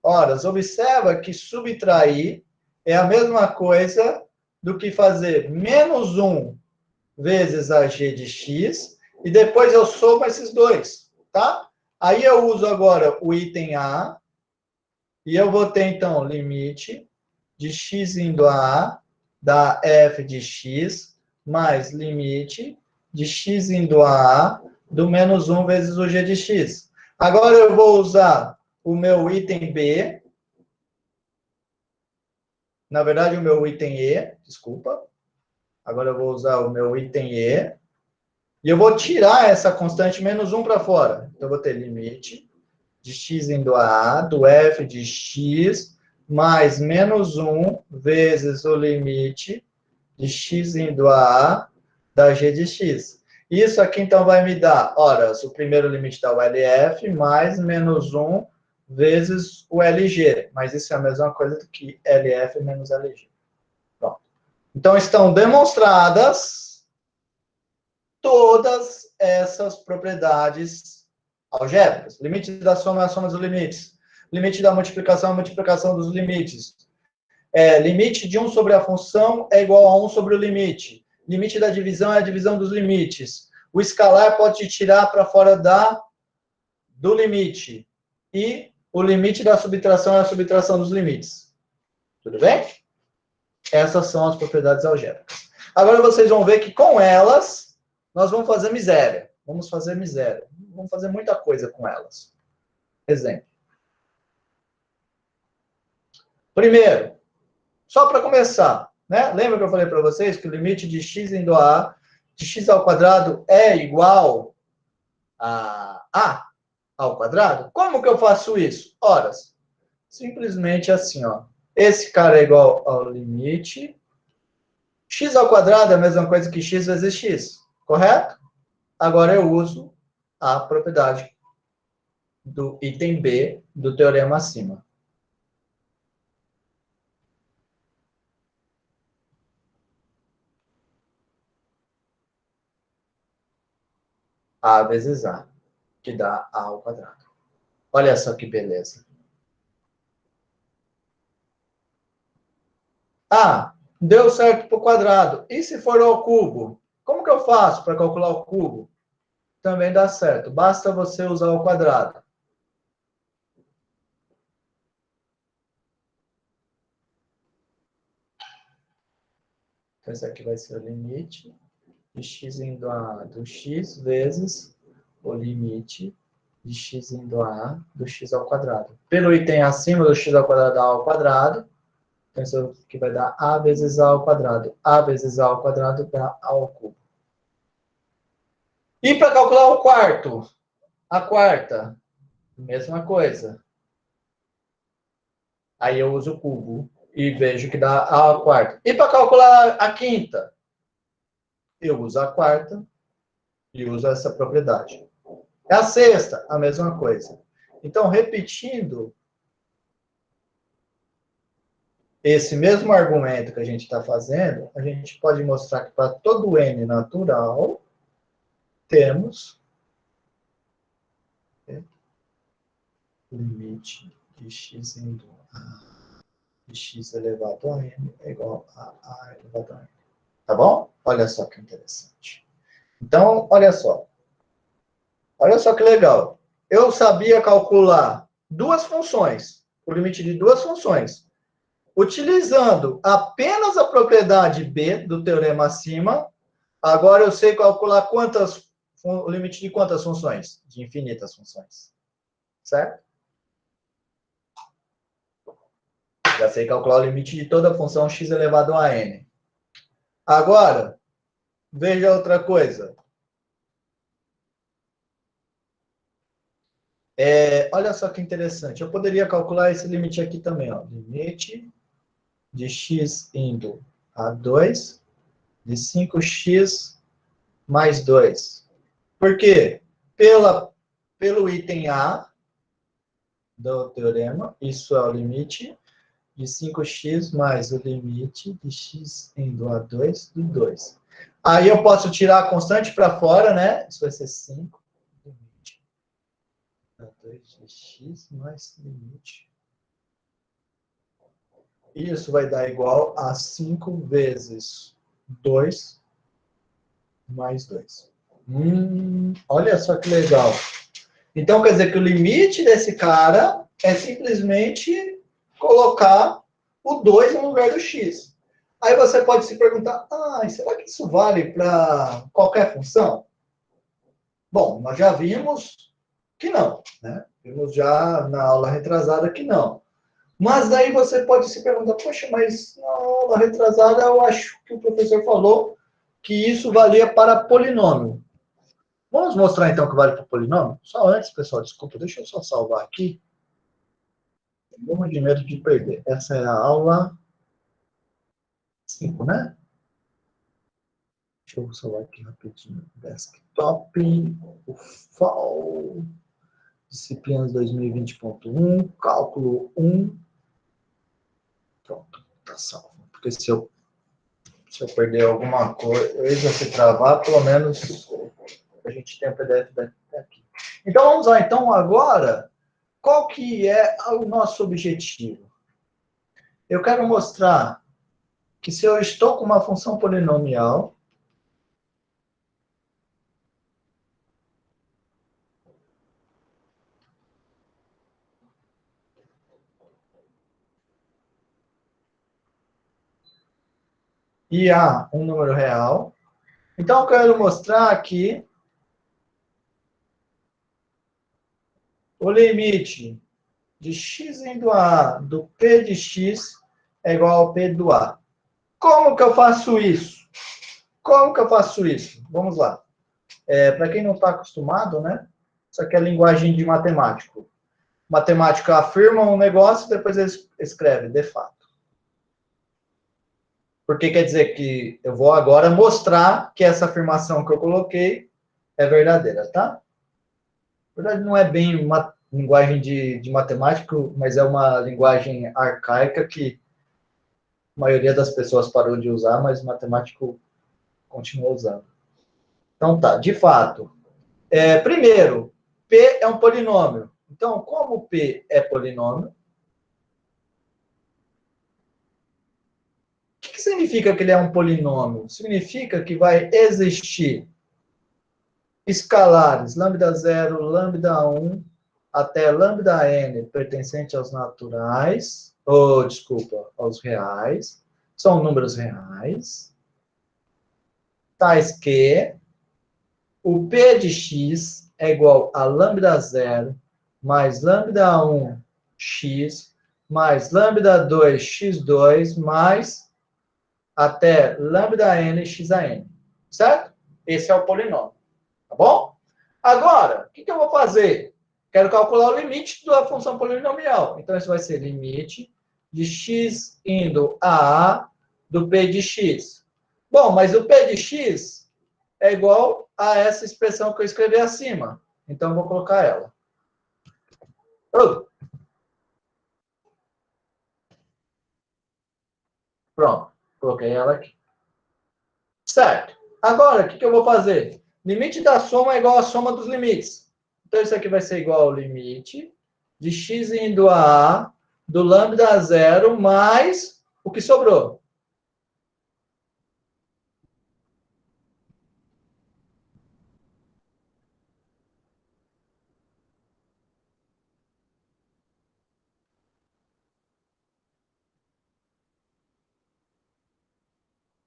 Ora, observa que subtrair é a mesma coisa do que fazer menos 1 vezes a g de x, e depois eu somo esses dois, tá? Aí eu uso agora o item A, e eu vou ter, então, limite de x indo a A da f de x, mais limite de x indo a A do menos 1 vezes o g de x. Agora eu vou usar o meu item B, na verdade o meu item E, desculpa, Agora eu vou usar o meu item E. E eu vou tirar essa constante menos 1 para fora. Então, eu vou ter limite de x indo a do f de x mais menos 1 vezes o limite de x indo a da g de x. Isso aqui, então, vai me dar, ora, o primeiro limite da ULF mais menos 1 vezes o LG. Mas isso é a mesma coisa do que LF menos LG. Pronto. Então, estão demonstradas todas essas propriedades algébricas. Limite da soma é a soma dos limites. Limite da multiplicação é a multiplicação dos limites. Limite de 1 sobre a função é igual a 1 sobre o limite. Limite da divisão é a divisão dos limites. O escalar pode te tirar para fora do limite. E o limite da subtração é a subtração dos limites. Tudo bem? Essas são as propriedades algébricas. Agora vocês vão ver que com elas, nós vamos fazer miséria. Vamos fazer miséria. Vamos fazer muita coisa com elas. Exemplo. Primeiro, só para começar, né? Lembra que eu falei para vocês que o limite de x indo a de x ao quadrado é igual a ao quadrado? Como que eu faço isso? Ora, simplesmente assim, ó. Esse cara é igual ao limite. X ao quadrado é a mesma coisa que x vezes x, correto? Agora eu uso a propriedade do item B do teorema acima. A vezes A, que dá A ao quadrado. Olha só que beleza. Ah, deu certo para o quadrado. E se for ao cubo? Como que eu faço para calcular o cubo? Também dá certo. Basta você usar o quadrado. Então, esse aqui vai ser o limite de x indo a do x vezes o limite de x indo a do x ao quadrado. Pelo item acima do x ao quadrado dá A ao quadrado. Então, isso aqui vai dar A vezes A ao quadrado. A vezes A ao quadrado dá A ao cubo. E para calcular o quarto? A quarta, mesma coisa. Aí eu uso o cubo e vejo que dá A ao quarto. E para calcular a quinta? Eu uso a quarta e uso essa propriedade. É a sexta, a mesma coisa. Então, repetindo esse mesmo argumento que a gente está fazendo, a gente pode mostrar que para todo n natural, temos limite de x indo a de x elevado a n é igual a elevado a n. Tá bom? Olha só que interessante. Então, olha só. Olha só que legal. Eu sabia calcular duas funções, o limite de duas funções, utilizando apenas a propriedade B do teorema acima. Agora eu sei calcular o limite de quantas funções? De infinitas funções. Certo? Já sei calcular o limite de toda função x elevado a n. Agora, veja outra coisa. Olha só que interessante. Eu poderia calcular esse limite aqui também. Ó. Limite de x indo a 2 de 5x mais 2. Por quê? Pelo item A do teorema, isso é o limite de 5x mais o limite de x indo a 2 do 2. Aí eu posso tirar a constante para fora, né? Isso vai ser 5. Limite a 2 de x mais limite. Isso vai dar igual a 5 vezes 2 mais 2. Olha só que legal. Então, quer dizer que o limite desse cara é simplesmente colocar o 2 no lugar do x. Aí você pode se perguntar, será que isso vale para qualquer função? Bom, nós já vimos que não, né? Vimos já na aula retrasada que não. Mas daí você pode se perguntar, poxa, mas na aula retrasada eu acho que o professor falou que isso valia para polinômio. Vamos mostrar então que vale para polinômio? Só antes, pessoal, desculpa, deixa eu só salvar aqui. Morro de medo de perder. Essa é a aula 5, né? Deixa eu salvar aqui rapidinho. Desktop, o FAO, disciplinas 2020.1, cálculo 1. Pronto, tá salvo. Porque se eu perder alguma coisa, se travar, pelo menos a gente tem o PDF daqui. Então, vamos lá. Então, agora, qual que é o nosso objetivo? Eu quero mostrar que se eu estou com uma função polinomial, e há um número real, então eu quero mostrar aqui o limite de x indo a do p de x é igual ao p do a. Como que eu faço isso? Como que eu faço isso? Vamos lá. Para quem não está acostumado, né? Isso aqui é a linguagem de matemático. Matemático afirma um negócio, depois ele escreve de fato. Porque quer dizer que eu vou agora mostrar que essa afirmação que eu coloquei é verdadeira, tá? Na verdade, não é bem uma linguagem de matemático, mas é uma linguagem arcaica que a maioria das pessoas parou de usar, mas o matemático continua usando. Então tá, de fato. Primeiro, P é um polinômio. Então, como P é polinômio, o que significa que ele é um polinômio? Significa que vai existir escalares lambda 0, lambda 1, até lambda n pertencente aos naturais, aos reais, são números reais, tais que o P de x é igual a lambda 0 mais lambda 1 x mais lambda 2 x2 mais até lambda n x a n. Certo? Esse é o polinômio. Tá bom? Agora, o que eu vou fazer? Quero calcular o limite da função polinomial. Então, isso vai ser limite de x indo a do p de x. Bom, mas o p de x é igual a essa expressão que eu escrevi acima. Então, eu vou colocar ela. Pronto, coloquei ela aqui. Certo. Agora, o que eu vou fazer? Limite da soma é igual à soma dos limites. Então, isso aqui vai ser igual ao limite de x indo a do lambda 0 mais o que sobrou.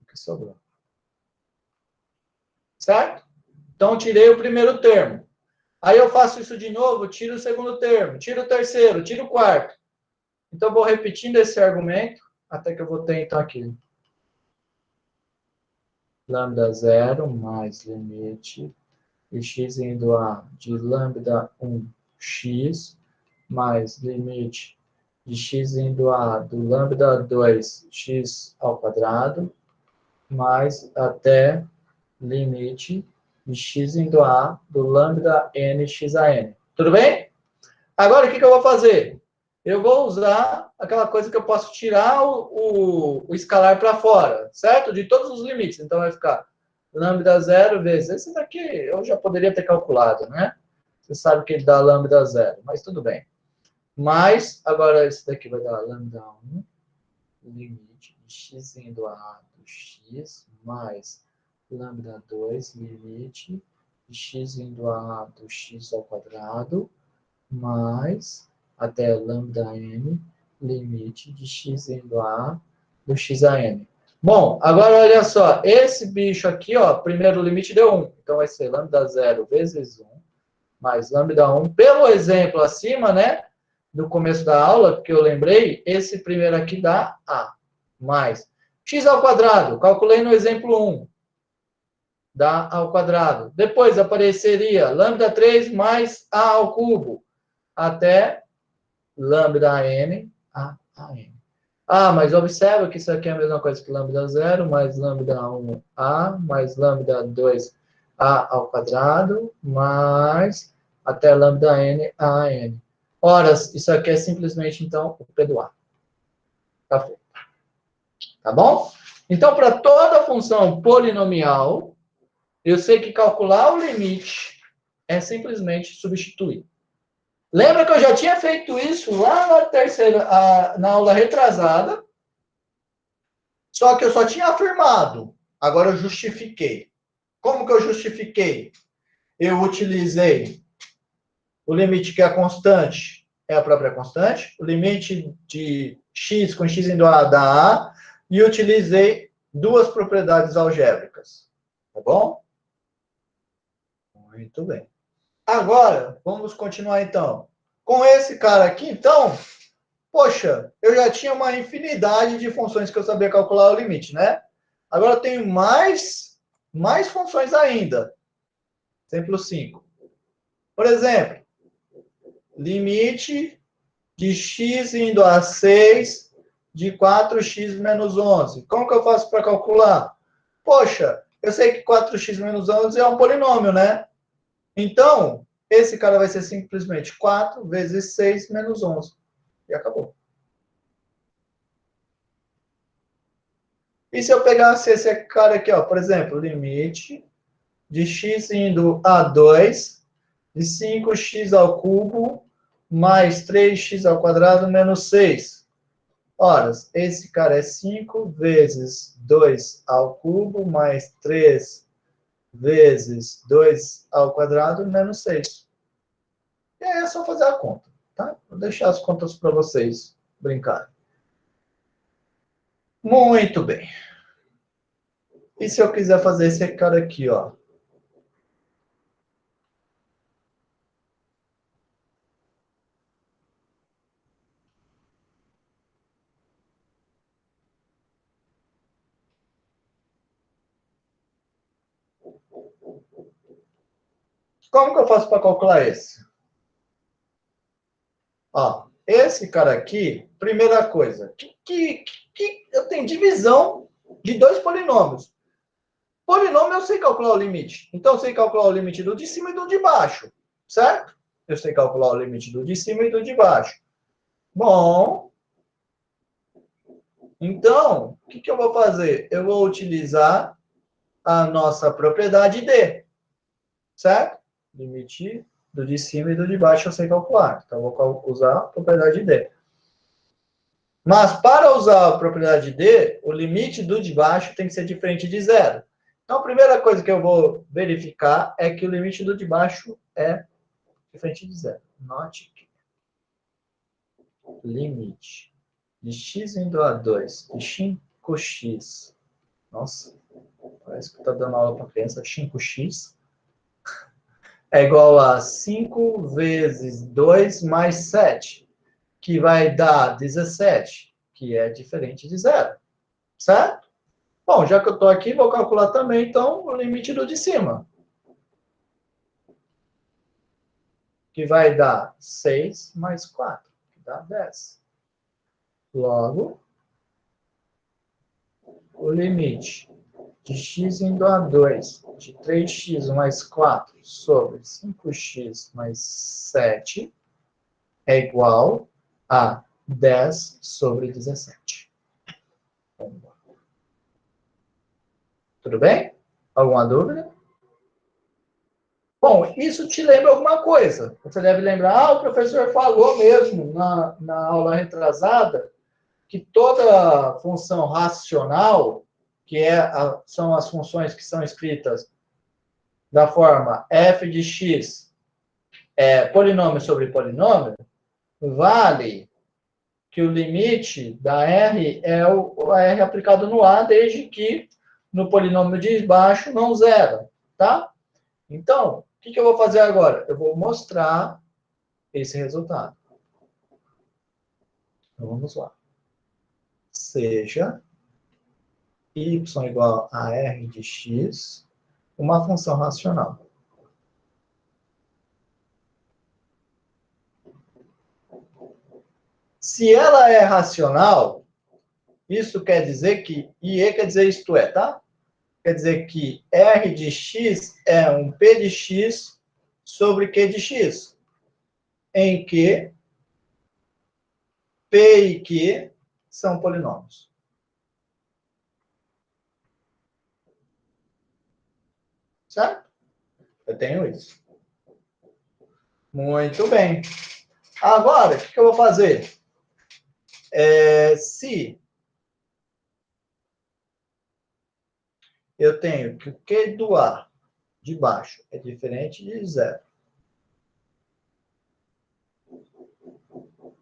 O que sobrou. Certo? Então, tirei o primeiro termo. Aí eu faço isso de novo, tiro o segundo termo, tiro o terceiro, tiro o quarto. Então, eu vou repetindo esse argumento até que eu vou ter, então, aqui. Lambda 0 mais limite de x indo a de lambda 1x mais limite de x indo a do lambda 2x ao quadrado mais até limite de x indo a do lambda n x a n. Tudo bem? Agora, o que eu vou fazer? Eu vou usar aquela coisa que eu posso tirar o escalar para fora, certo? De todos os limites. Então, vai ficar lambda 0 vezes... Esse daqui eu já poderia ter calculado, né? Você sabe que ele dá lambda 0, mas tudo bem. Mas, agora, esse daqui vai dar lambda 1, limite de x indo a do x, mais lambda 2, limite de x indo a do x ao quadrado, mais até lambda n, limite de x indo a do x a n. Bom, agora olha só, esse bicho aqui, ó, primeiro limite deu 1. Então vai ser lambda 0 vezes 1, mais lambda 1, pelo exemplo acima, né? no começo da aula, que eu lembrei, esse primeiro aqui dá A, mais x ao quadrado, calculei no exemplo 1, dá ao quadrado. Depois apareceria lambda 3 mais A ao cubo, até lambda n, A n. Ah, mas observa que isso aqui é a mesma coisa que lambda 0 mais lambda 1A mais lambda 2A ao quadrado mais até lambda n a n. Ora, isso aqui é simplesmente, então, o P do A. Tá feito. Tá bom? Então, para toda função polinomial, eu sei que calcular o limite é simplesmente substituir. Lembra que eu já tinha feito isso lá na aula retrasada, só que eu só tinha afirmado. Agora eu justifiquei. Como que eu justifiquei? Eu utilizei o limite que é constante, é a própria constante, o limite de x com x indo a dá A, e utilizei duas propriedades algébricas. Tá bom? Muito bem. Agora, vamos continuar então. Com esse cara aqui, então, poxa, eu já tinha uma infinidade de funções que eu sabia calcular o limite, né? Agora eu tenho mais funções ainda. Exemplo 5. Por exemplo, limite de x indo a 6 de 4x menos 11. Como que eu faço para calcular? Poxa, eu sei que 4x menos 11 é um polinômio, né? Então, esse cara vai ser simplesmente 4 vezes 6 menos 11. E acabou. E se eu pegasse esse cara aqui, ó, por exemplo, limite de x indo a 2 de 5x ao cubo mais 3x ao quadrado menos 6. Ora, esse cara é 5 vezes 2 ao cubo mais 3 vezes 2 ao quadrado menos 6. E aí é só fazer a conta, tá? Vou deixar as contas para vocês brincarem. Muito bem. E se eu quiser fazer esse cara aqui, ó? Como que eu faço para calcular esse? Ó, esse cara aqui, primeira coisa, que eu tenho divisão de dois polinômios. Polinômio eu sei calcular o limite. Então, eu sei calcular o limite do de cima e do de baixo, certo? Eu sei calcular o limite do de cima e do de baixo. Bom, então, o que eu vou fazer? Eu vou utilizar a nossa propriedade D, certo? Limite do de cima e do de baixo eu sei calcular. Então, eu vou usar a propriedade D. Mas, para usar a propriedade D, o limite do de baixo tem que ser diferente de zero. Então, a primeira coisa que eu vou verificar é que o limite do de baixo é diferente de zero. Note que limite de x indo a 2 de 5x. Nossa, parece que está dando aula para criança. 5x é igual a 5 vezes 2 mais 7, que vai dar 17, que é diferente de zero. Certo? Bom, já que eu estou aqui, vou calcular também, então, o limite do de cima. Que vai dar 6 mais 4, que dá 10. Logo, o limite de x indo a 2 de 3x mais 4 sobre 5x mais 7 é igual a 10 sobre 17. Tudo bem? Alguma dúvida? Bom, isso te lembra alguma coisa. Você deve lembrar, o professor falou mesmo na aula retrasada que toda função racional, que são as funções que são escritas da forma f de x polinômio sobre polinômio, vale que o limite da R é a R aplicado no A, desde que no polinômio de baixo não zero, tá? Então, o que eu vou fazer agora? Eu vou mostrar esse resultado. Então, vamos lá. Seja y igual a r de x uma função racional. Se ela é racional, isso quer dizer que, IE quer dizer isto é, tá? Quer dizer que R de x é um P de x sobre Q de x, em que P e Q são polinômios. Certo? Eu tenho isso. Muito bem. Agora, o que eu vou fazer? Se eu tenho que o Q do A de baixo é diferente de zero,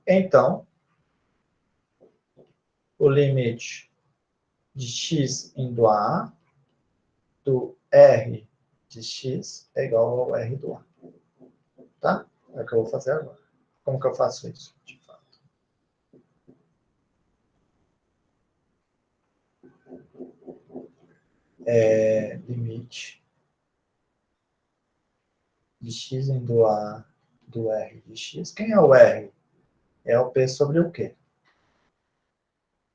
então, o limite de x indo a do R de x é igual ao R do A. Tá? É o que eu vou fazer agora. Como que eu faço isso, de fato? Limite de x indo a do R de x. Quem é o R? É o P sobre o Q.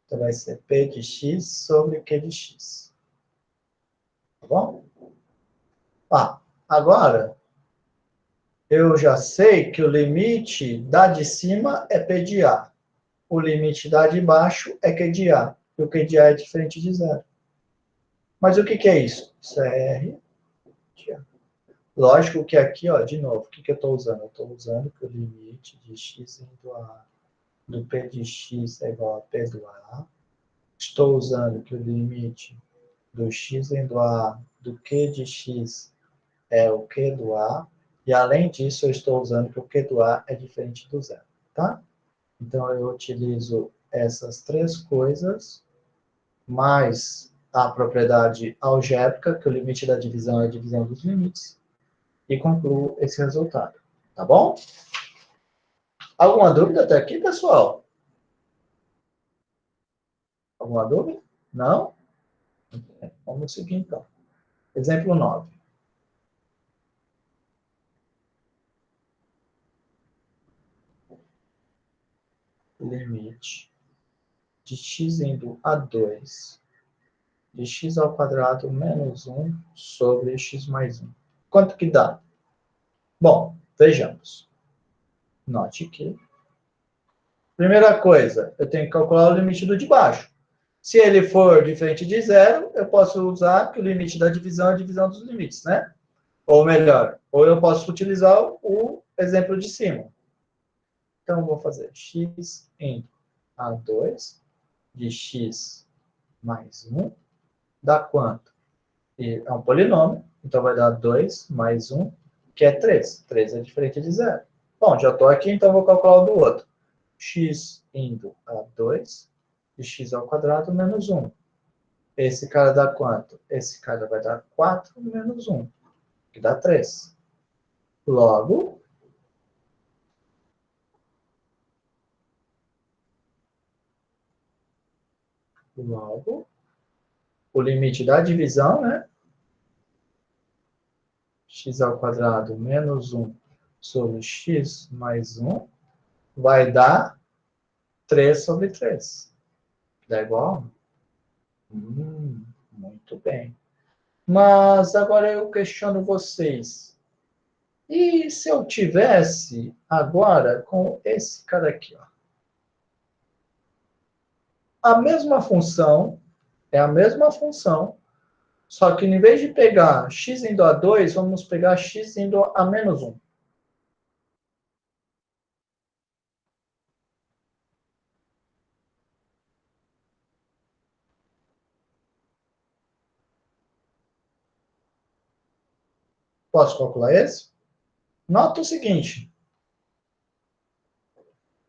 Então, vai ser P de x sobre Q de x. Tá bom? Agora, eu já sei que o limite da de cima é P de A. O limite da de baixo é Q de A. E o Q de A é diferente de zero. Mas o que é isso? Isso é R de A. Lógico que aqui, ó, de novo, o que eu estou usando? Eu estou usando que o limite de x indo a do P de x é igual a P do A. Estou usando que o limite do x indo a do Q de x é o Q do A. E, além disso, eu estou usando que o Q do A é diferente do zero, tá? Então, eu utilizo essas três coisas, mais a propriedade algébrica, que o limite da divisão é a divisão dos limites, e concluo esse resultado. Tá bom? Alguma dúvida até aqui, pessoal? Alguma dúvida? Não? Vamos seguir, então. Exemplo 9. Limite de x indo a 2 de x ao quadrado menos 1 sobre x mais 1. Quanto que dá? Bom, vejamos. Note que, primeira coisa, eu tenho que calcular o limite do de baixo. Se ele for diferente de zero, eu posso usar que o limite da divisão é a divisão dos limites, né? Ou melhor, ou eu posso utilizar o exemplo de cima. Então, eu vou fazer x em A2 de x mais 1 dá quanto? E é um polinômio, então vai dar 2 mais 1, que é 3. 3 é diferente de zero. Bom, já estou aqui, então vou calcular o do outro. X indo a 2 de x ao quadrado menos 1. Esse cara dá quanto? Esse cara vai dar 4 menos 1, que dá 3. Logo, o limite da divisão, né? X ao quadrado menos 1 sobre x mais 1 vai dar 3 sobre 3. Dá igual? Muito bem. Mas agora eu questiono vocês. E se eu tivesse agora com esse cara aqui, ó? A mesma função, é a mesma função, só que em vez de pegar x indo a 2, vamos pegar x indo a menos 1. Posso calcular esse? Nota o seguinte.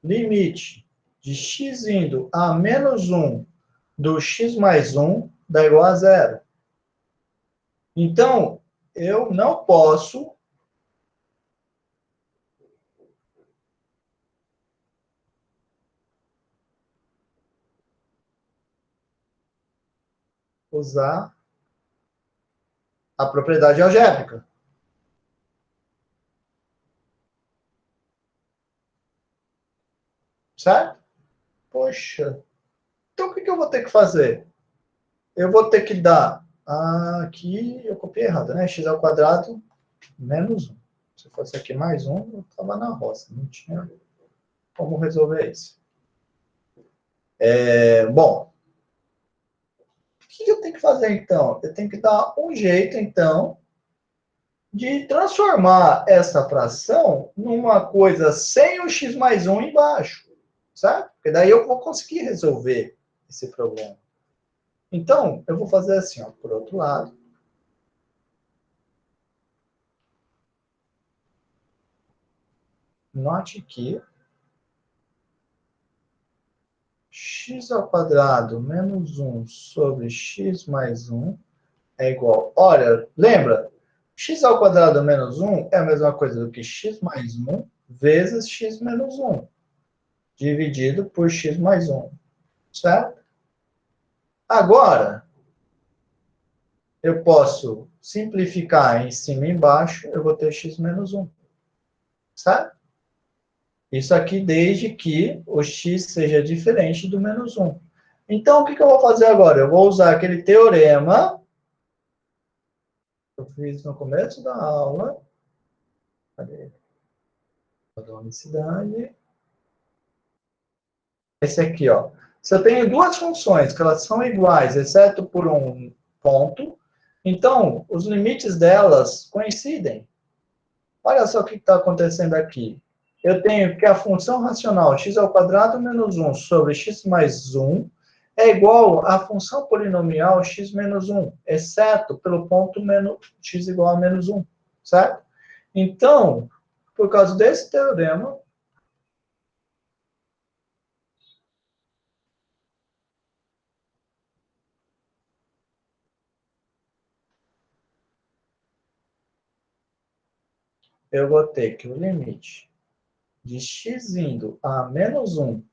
Limite de x indo a menos 1 do x mais 1 dá igual a zero. Então, eu não posso usar a propriedade algébrica. Certo? Poxa. Então, o que eu vou ter que fazer? Eu vou ter que dar... aqui eu copiei errado, né? X ao quadrado menos 1. Se fosse aqui mais 1, eu estava na roça. Não tinha como resolver isso. Bom, o que eu tenho que fazer, então? Eu tenho que dar um jeito, então, de transformar essa fração numa coisa sem o x mais 1 embaixo, certo? Porque daí eu vou conseguir resolver esse problema. Então, eu vou fazer assim, ó, por outro lado. Note que x ao quadrado menos 1 sobre x mais 1 é igual... Olha, lembra? X ao quadrado menos 1 é a mesma coisa do que x mais 1 vezes x menos 1, dividido por x mais 1, certo? Agora, eu posso simplificar em cima e embaixo, eu vou ter x menos 1, certo? Isso aqui desde que o x seja diferente do menos 1. Então, o que eu vou fazer agora? Eu vou usar aquele teorema que eu fiz no começo da aula. Cadê? Da unicidade. Esse aqui, ó. Se eu tenho duas funções que elas são iguais, exceto por um ponto, então os limites delas coincidem. Olha só o que está acontecendo aqui. Eu tenho que a função racional x ao quadrado menos 1 sobre x mais 1 é igual à função polinomial x menos 1, exceto pelo ponto menos, x igual a menos 1, certo? Então, por causa desse teorema, eu vou ter que o limite de x indo a menos 1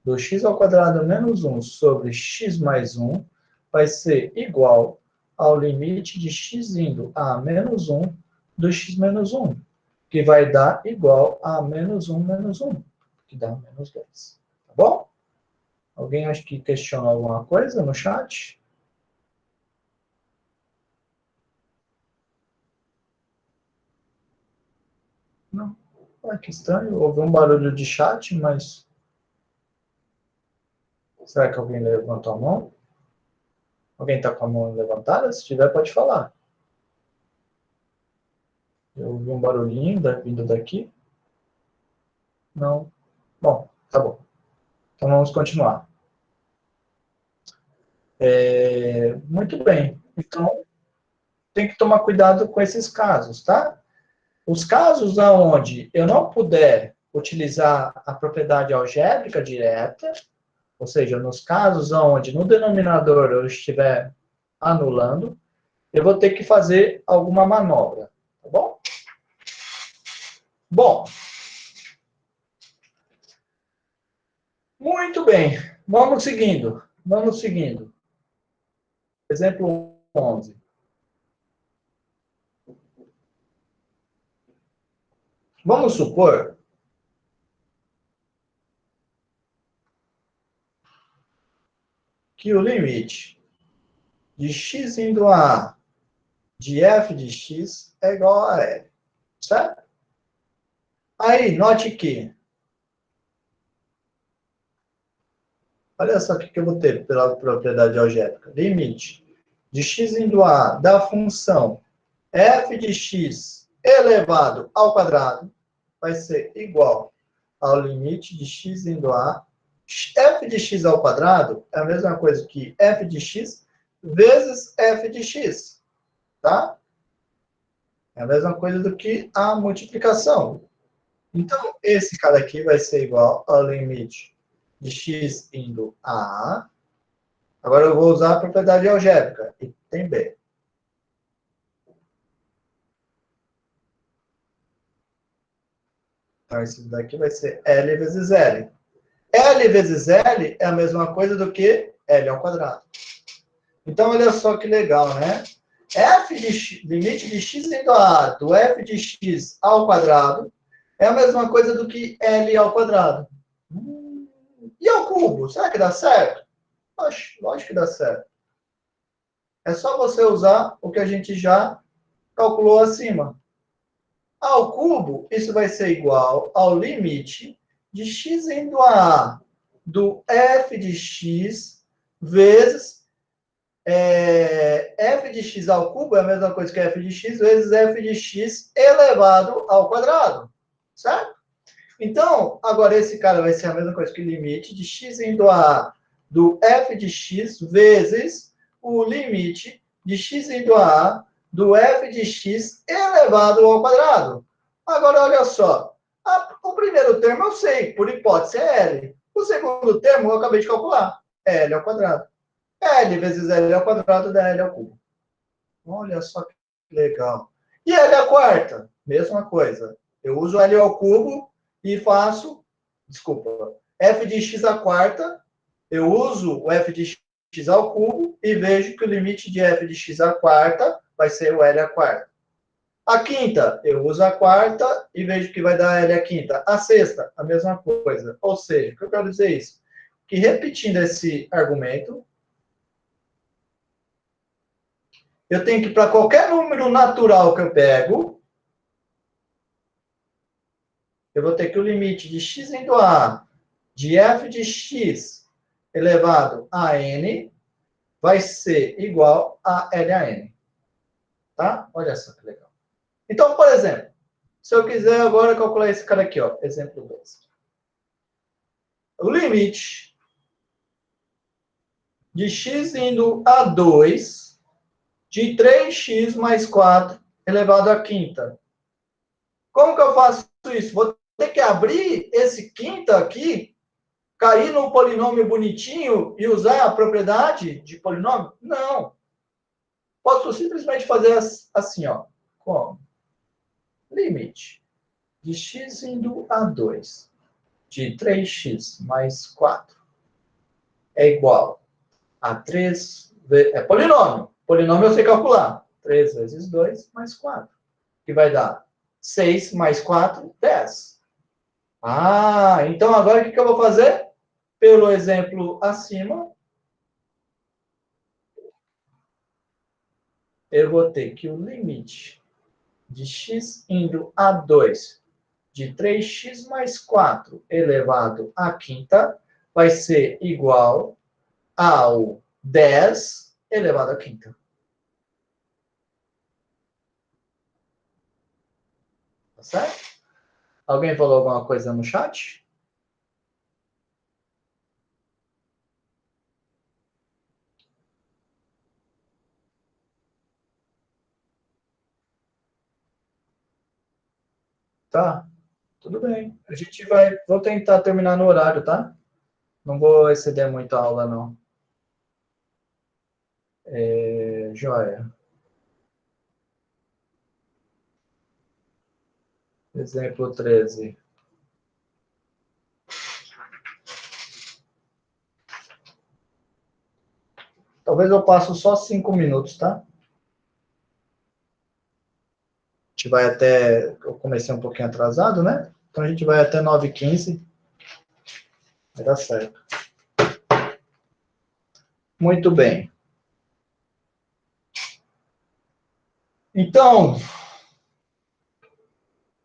do x ao quadrado menos 1 sobre x mais 1 vai ser igual ao limite de x indo a menos 1 do x menos 1, que vai dar igual a menos 1 menos 1, que dá menos 10. Tá bom? Alguém acha que questiona alguma coisa no chat? Não. Que estranho. Houve um barulho de chat, mas... Será que alguém levantou a mão? Alguém está com a mão levantada? Se tiver, pode falar. Eu ouvi um barulhinho vindo daqui. Não. Bom, tá bom. Então vamos continuar. Muito bem. Então, tem que tomar cuidado com esses casos, tá? Os casos onde eu não puder utilizar a propriedade algébrica direta, ou seja, nos casos onde no denominador eu estiver anulando, eu vou ter que fazer alguma manobra, tá bom? Bom, muito bem. Vamos seguindo. Vamos seguindo. Exemplo 11. Vamos supor que o limite de x indo a de f de x é igual a L, certo? Aí, note que, olha só o que eu vou ter pela propriedade algébrica. Limite de x indo a da função f de x elevado ao quadrado vai ser igual ao limite de x indo a f de x ao quadrado é a mesma coisa que f de x vezes f de x, tá? É a mesma coisa do que a multiplicação. Então, esse cara aqui vai ser igual ao limite de x indo a A. Agora eu vou usar a propriedade algébrica, item B. Então, isso daqui vai ser L vezes L. L vezes L é a mesma coisa do que L ao quadrado. Então, olha só que legal, né? Limite de x indo a A do f de x ao quadrado é a mesma coisa do que L ao quadrado. E ao cubo? Será que dá certo? Lógico que dá certo. É só você usar o que a gente já calculou acima. Ao cubo, isso vai ser igual ao limite de x indo a A do f de x vezes f de x ao cubo é a mesma coisa que f de x vezes f de x elevado ao quadrado. Certo? Então, agora esse cara vai ser a mesma coisa que o limite de x indo a A do f de x vezes o limite de x indo a A do f de x elevado ao quadrado. Agora, olha só. O primeiro termo eu sei, por hipótese, é L. O segundo termo eu acabei de calcular. L ao quadrado. L vezes L ao quadrado dá L ao cubo. Olha só que legal. E L à quarta? Mesma coisa. Eu uso L ao cubo e faço, desculpa, f de x à quarta, eu uso o f de x ao cubo e vejo que o limite de f de x à quarta vai ser o L à quarta. A quinta, eu uso a quarta e vejo que vai dar L à quinta. A sexta, a mesma coisa. Ou seja, o que eu quero dizer é isso? Que repetindo esse argumento, eu tenho que, para qualquer número natural que eu pego, eu vou ter que o limite de x indo a de f de x elevado a n vai ser igual a L a n. Tá? Olha só que legal. Então, por exemplo, se eu quiser agora calcular esse cara aqui, ó, exemplo 2. O limite de x indo a 2 de 3x mais 4 elevado à quinta. Como que eu faço isso? Vou ter que abrir esse quinta aqui, cair no polinômio bonitinho e usar a propriedade de polinômio? Não. Posso simplesmente fazer assim, ó. Como? Limite de x indo a 2 de 3x mais 4 é igual a 3... É polinômio. Polinômio eu sei calcular. 3 vezes 2 mais 4. Que vai dar 6 mais 4, 10. Ah, então agora o que eu vou fazer? Pelo exemplo acima, eu vou ter que o limite de x indo a 2 de 3x mais 4 elevado à quinta vai ser igual ao 10 elevado à quinta. Tá certo? Alguém falou alguma coisa no chat? Tá, tudo bem. A gente vai... Vou tentar terminar no horário, tá? Não vou exceder muito a aula, não. Joia. Exemplo 13. Talvez eu passe só 5 minutos, tá? A gente vai até... Eu comecei um pouquinho atrasado, né? Então a gente vai até 9h15. Vai dar certo. Muito bem. Então,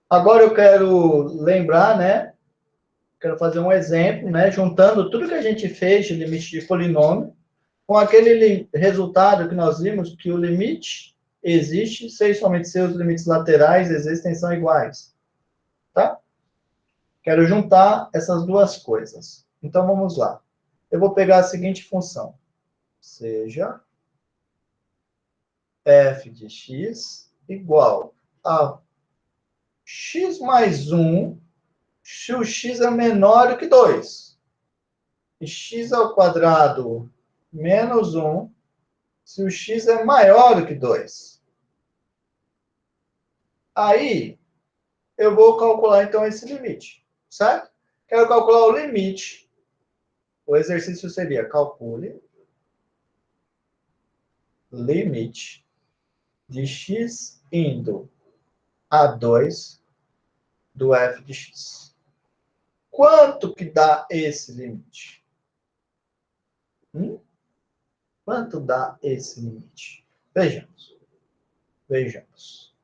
agora eu quero lembrar, né? Quero fazer um exemplo, né? Juntando tudo que a gente fez de limite de polinômio com aquele resultado que nós vimos que o limite existe se e somente se os limites laterais existem são iguais. Tá? Quero juntar essas duas coisas. Então, vamos lá. Eu vou pegar a seguinte função. Seja f de x igual a x mais 1 se o x é menor que 2. E x ao quadrado menos 1 se o x é maior que 2. Aí, eu vou calcular, então, esse limite, certo? Quero calcular o limite. O exercício seria, calcule limite de x indo a 2 do f de x. Quanto que dá esse limite? Quanto dá esse limite? Vejamos. Vejamos.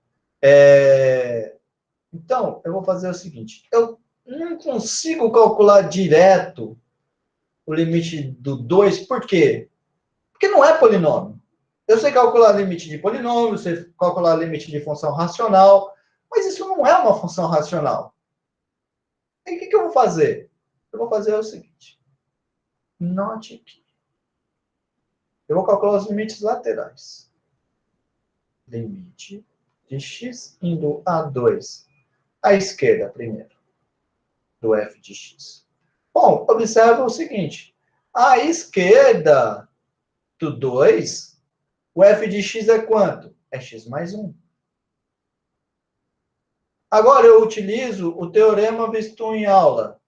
Então, eu vou fazer o seguinte. Eu não consigo calcular direto o limite do 2, por quê? Porque não é polinômio. Eu sei calcular limite de polinômio, sei calcular limite de função racional, mas isso não é uma função racional. E o que eu vou fazer? Eu vou fazer o seguinte. Note que eu vou calcular os limites laterais. Limite de x indo a 2 à esquerda primeiro, do f de x. Bom, observa o seguinte. À esquerda do 2, o f de x é quanto? É x mais 1. Agora eu utilizo o teorema visto em aula.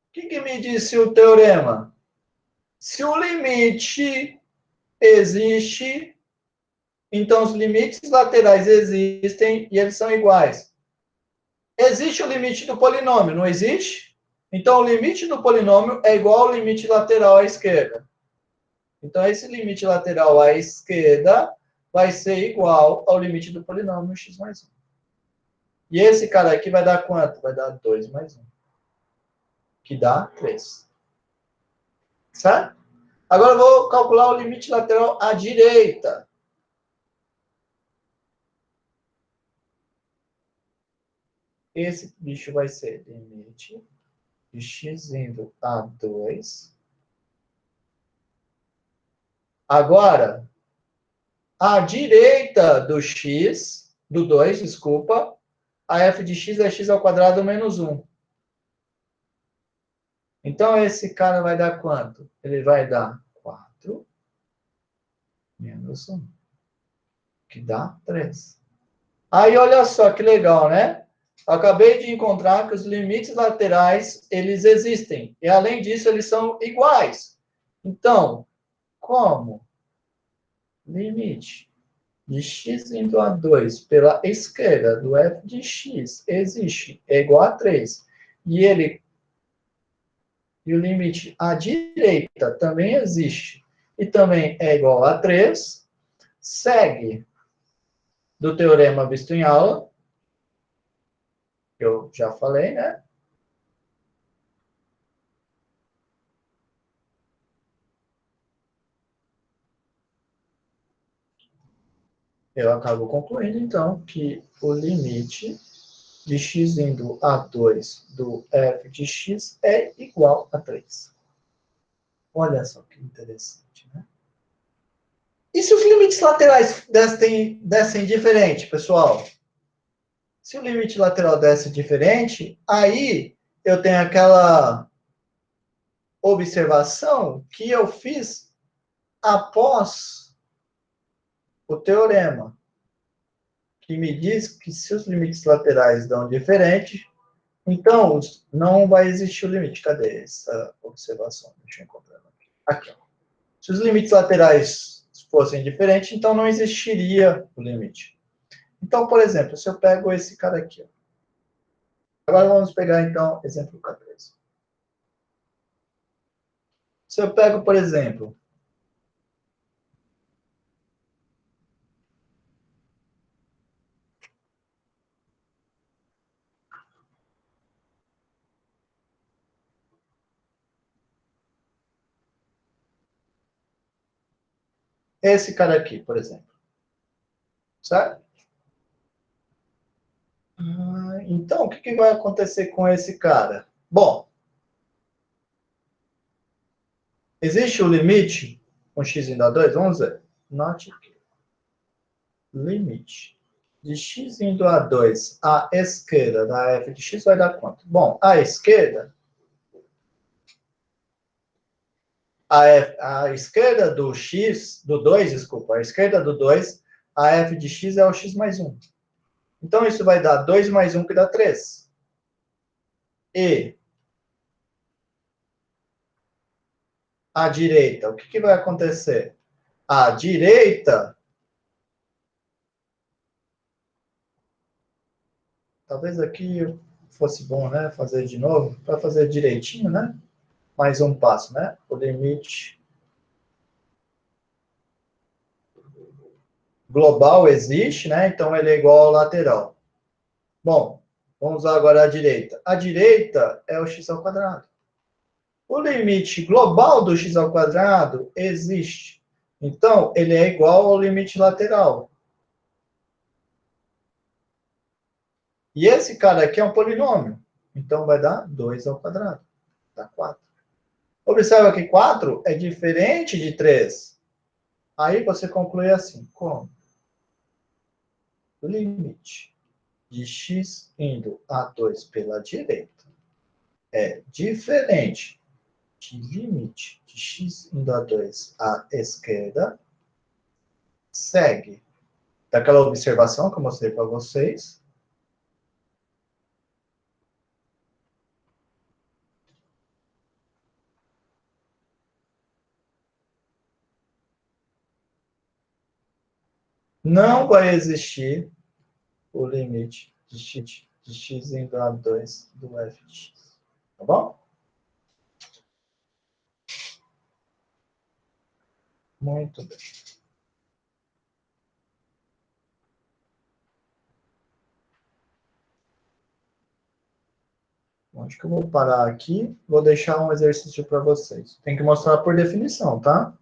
O que me disse o teorema? Se o limite existe, então os limites laterais existem e eles são iguais. Existe o limite do polinômio, não existe? Então o limite do polinômio é igual ao limite lateral à esquerda. Então esse limite lateral à esquerda vai ser igual ao limite do polinômio x mais 1. E esse cara aqui vai dar quanto? Vai dar 2 mais 1. Que dá 3. Certo? Agora eu vou calcular o limite lateral à direita. Esse bicho vai ser limite de x indo a 2. Agora, à direita do x, do 2, desculpa, a f de x é x ao quadrado menos 1. Então, esse cara vai dar quanto? Ele vai dar 4 menos 1, que dá 3. Aí, olha só que legal, né? Acabei de encontrar que os limites laterais, eles existem. E, além disso, eles são iguais. Então, como limite de x indo a 2 pela esquerda do f de x existe, é igual a 3, e o limite à direita também existe, e também é igual a 3, segue do teorema visto em aula, que eu já falei, né? Eu acabo concluindo, então, que o limite de x indo a 2 do f de x é igual a 3. Olha só que interessante, né? E se os limites laterais dessem diferente, pessoal? Se o limite lateral desse diferente, aí eu tenho aquela observação que eu fiz após o teorema, que me diz que se os limites laterais dão diferente, então não vai existir o limite. Cadê essa observação? Deixa eu encontrar aqui. Aqui, ó. Se os limites laterais fossem diferentes, então não existiria o limite. Então, por exemplo, se eu pego esse cara aqui, ó. Agora vamos pegar, então, exemplo 14. Se eu pego, por exemplo, esse cara aqui, por exemplo. Certo? Então, o que vai acontecer com esse cara? Bom, existe o limite com x indo a 2? Vamos ver. Note que limite de x indo a 2 à esquerda da f de x vai dar quanto? Bom, à esquerda, a esquerda do x, do 2, desculpa, a esquerda do 2, a f de x é o x mais 1. Então, isso vai dar 2 mais 1, que dá 3. E à direita, o que vai acontecer? à direita, talvez aqui fosse bom, né, fazer de novo, para fazer direitinho, né? Mais um passo, né? O limite global existe, né? Então ele é igual ao lateral. Bom, vamos usar agora a direita. A direita é o x ao quadrado. O limite global do x ao quadrado existe. Então, ele é igual ao limite lateral. E esse cara aqui é um polinômio. Então, vai dar 2 ao quadrado. Dá 4. Observa que 4 é diferente de 3. Aí você conclui assim, como? O limite de x indo a 2 pela direita é diferente de limite de x indo a 2 à esquerda, segue daquela observação que eu mostrei para vocês. Não vai existir o limite de x indo a 2 do f de x. Tá bom? Muito bem. Acho que eu vou parar aqui. Vou deixar um exercício para vocês. Tem que mostrar por definição, tá?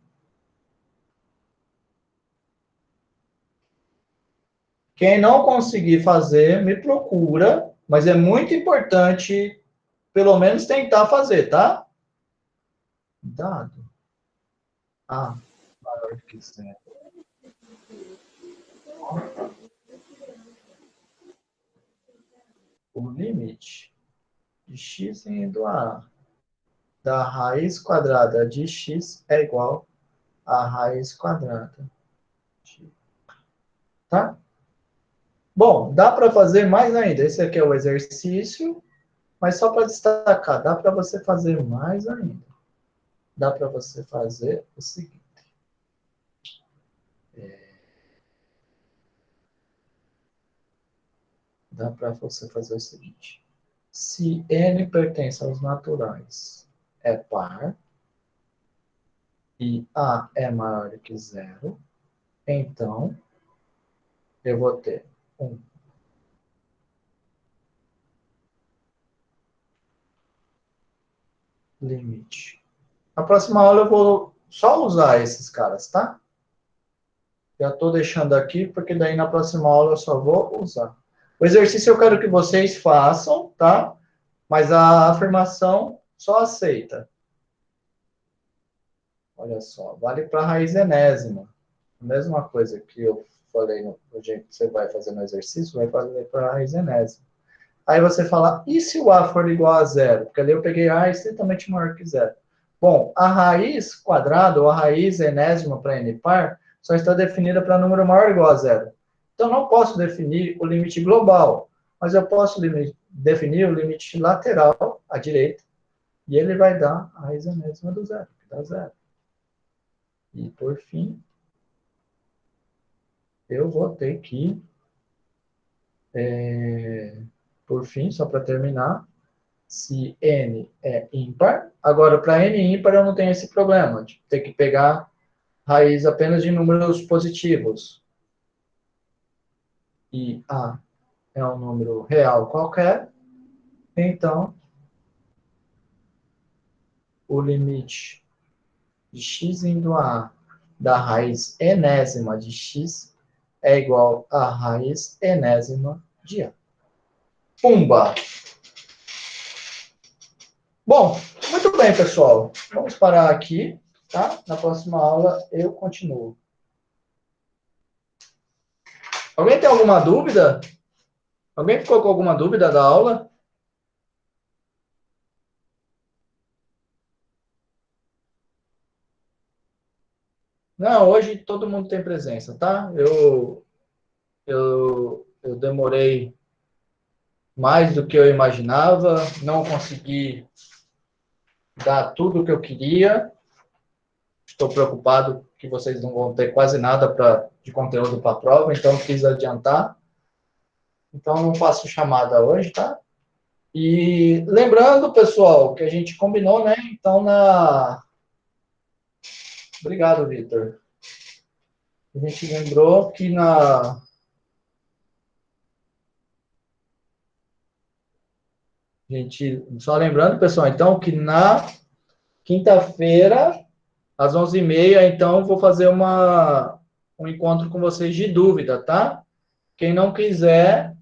Quem não conseguir fazer, me procura. Mas é muito importante, pelo menos, tentar fazer, tá? Dado A maior que 0. O limite de x indo a A da raiz quadrada de x é igual a raiz quadrada. Tá? Bom, dá para fazer mais ainda. Esse aqui é o exercício, mas só para destacar, dá para você fazer mais ainda. Dá para você fazer o seguinte. Dá para você fazer o seguinte. Se n pertence aos naturais, é par, e A é maior que 0, então eu vou ter um limite. Na próxima aula eu vou só usar esses caras, tá? Já estou deixando aqui, porque daí na próxima aula eu só vou usar. O exercício eu quero que vocês façam, tá? Mas a afirmação só aceita. Olha só, vale para a raiz enésima. A mesma coisa que eu falei no jeito que você vai fazer no exercício, vai fazer para a raiz enésima. Aí você fala, e se o A for igual a zero? Porque ali eu peguei A estritamente maior que zero. Bom, a raiz quadrada, ou a raiz enésima para n par, só está definida para número maior ou igual a zero. Então, não posso definir o limite global, mas eu posso definir o limite lateral, à direita, e ele vai dar a raiz enésima do zero, que dá zero. E, por fim, eu vou ter que, por fim, só para terminar, se n é ímpar. Agora, para n ímpar, eu não tenho esse problema de ter que pegar raiz apenas de números positivos. E A é um número real qualquer. Então, o limite de x indo a A da raiz enésima de x é igual à raiz enésima de A. Pumba! Bom, muito bem, pessoal. Vamos parar aqui, tá? Na próxima aula eu continuo. Alguém tem alguma dúvida? Alguém ficou com alguma dúvida da aula? Não, hoje todo mundo tem presença, tá? Eu demorei mais do que eu imaginava, não consegui dar tudo o que eu queria. Estou preocupado que vocês não vão ter quase nada de conteúdo para a prova, então quis adiantar. Então, não faço chamada hoje, tá? E lembrando, pessoal, que a gente combinou, né? Então, Obrigado, Vitor. A gente lembrou que Só lembrando, pessoal, então, que na quinta-feira, às 11h30, então, eu vou fazer um encontro com vocês de dúvida, tá? Quem não quiser,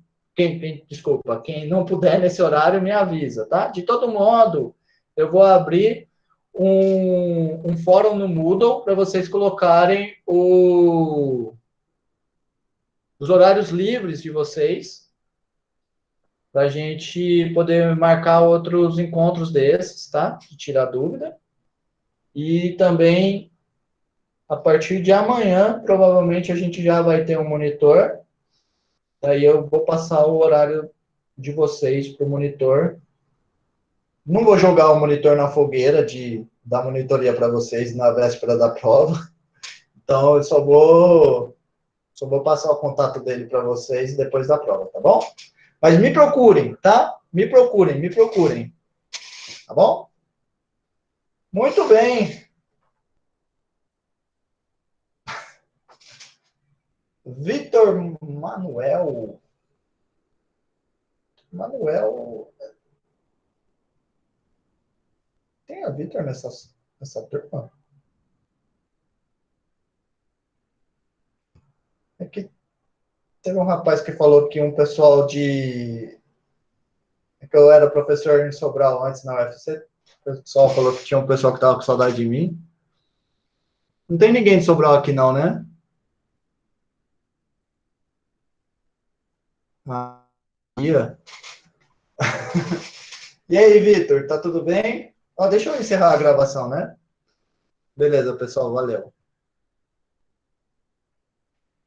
desculpa, quem não puder nesse horário, me avisa, tá? De todo modo, eu vou abrir um fórum no Moodle para vocês colocarem os horários livres de vocês, para a gente poder marcar outros encontros desses, tá? De tirar dúvida. E também, a partir de amanhã, provavelmente a gente já vai ter um monitor. Daí eu vou passar o horário de vocês para o monitor. Não vou jogar o monitor na fogueira de dar monitoria para vocês na véspera da prova. Então, eu só vou passar o contato dele para vocês depois da prova, tá bom? Mas me procurem, tá? Me procurem. Tá bom? Muito bem. Vitor Manuel. Tem a Vitor nessa turma? É que teve um rapaz que falou que um pessoal que eu era professor em Sobral antes na UFC, o pessoal falou que tinha um pessoal que estava com saudade de mim. Não tem ninguém de Sobral aqui não, né? Maria. E aí, Vitor, tá tudo bem? Ó, deixa eu encerrar a gravação, né? Beleza, pessoal, valeu.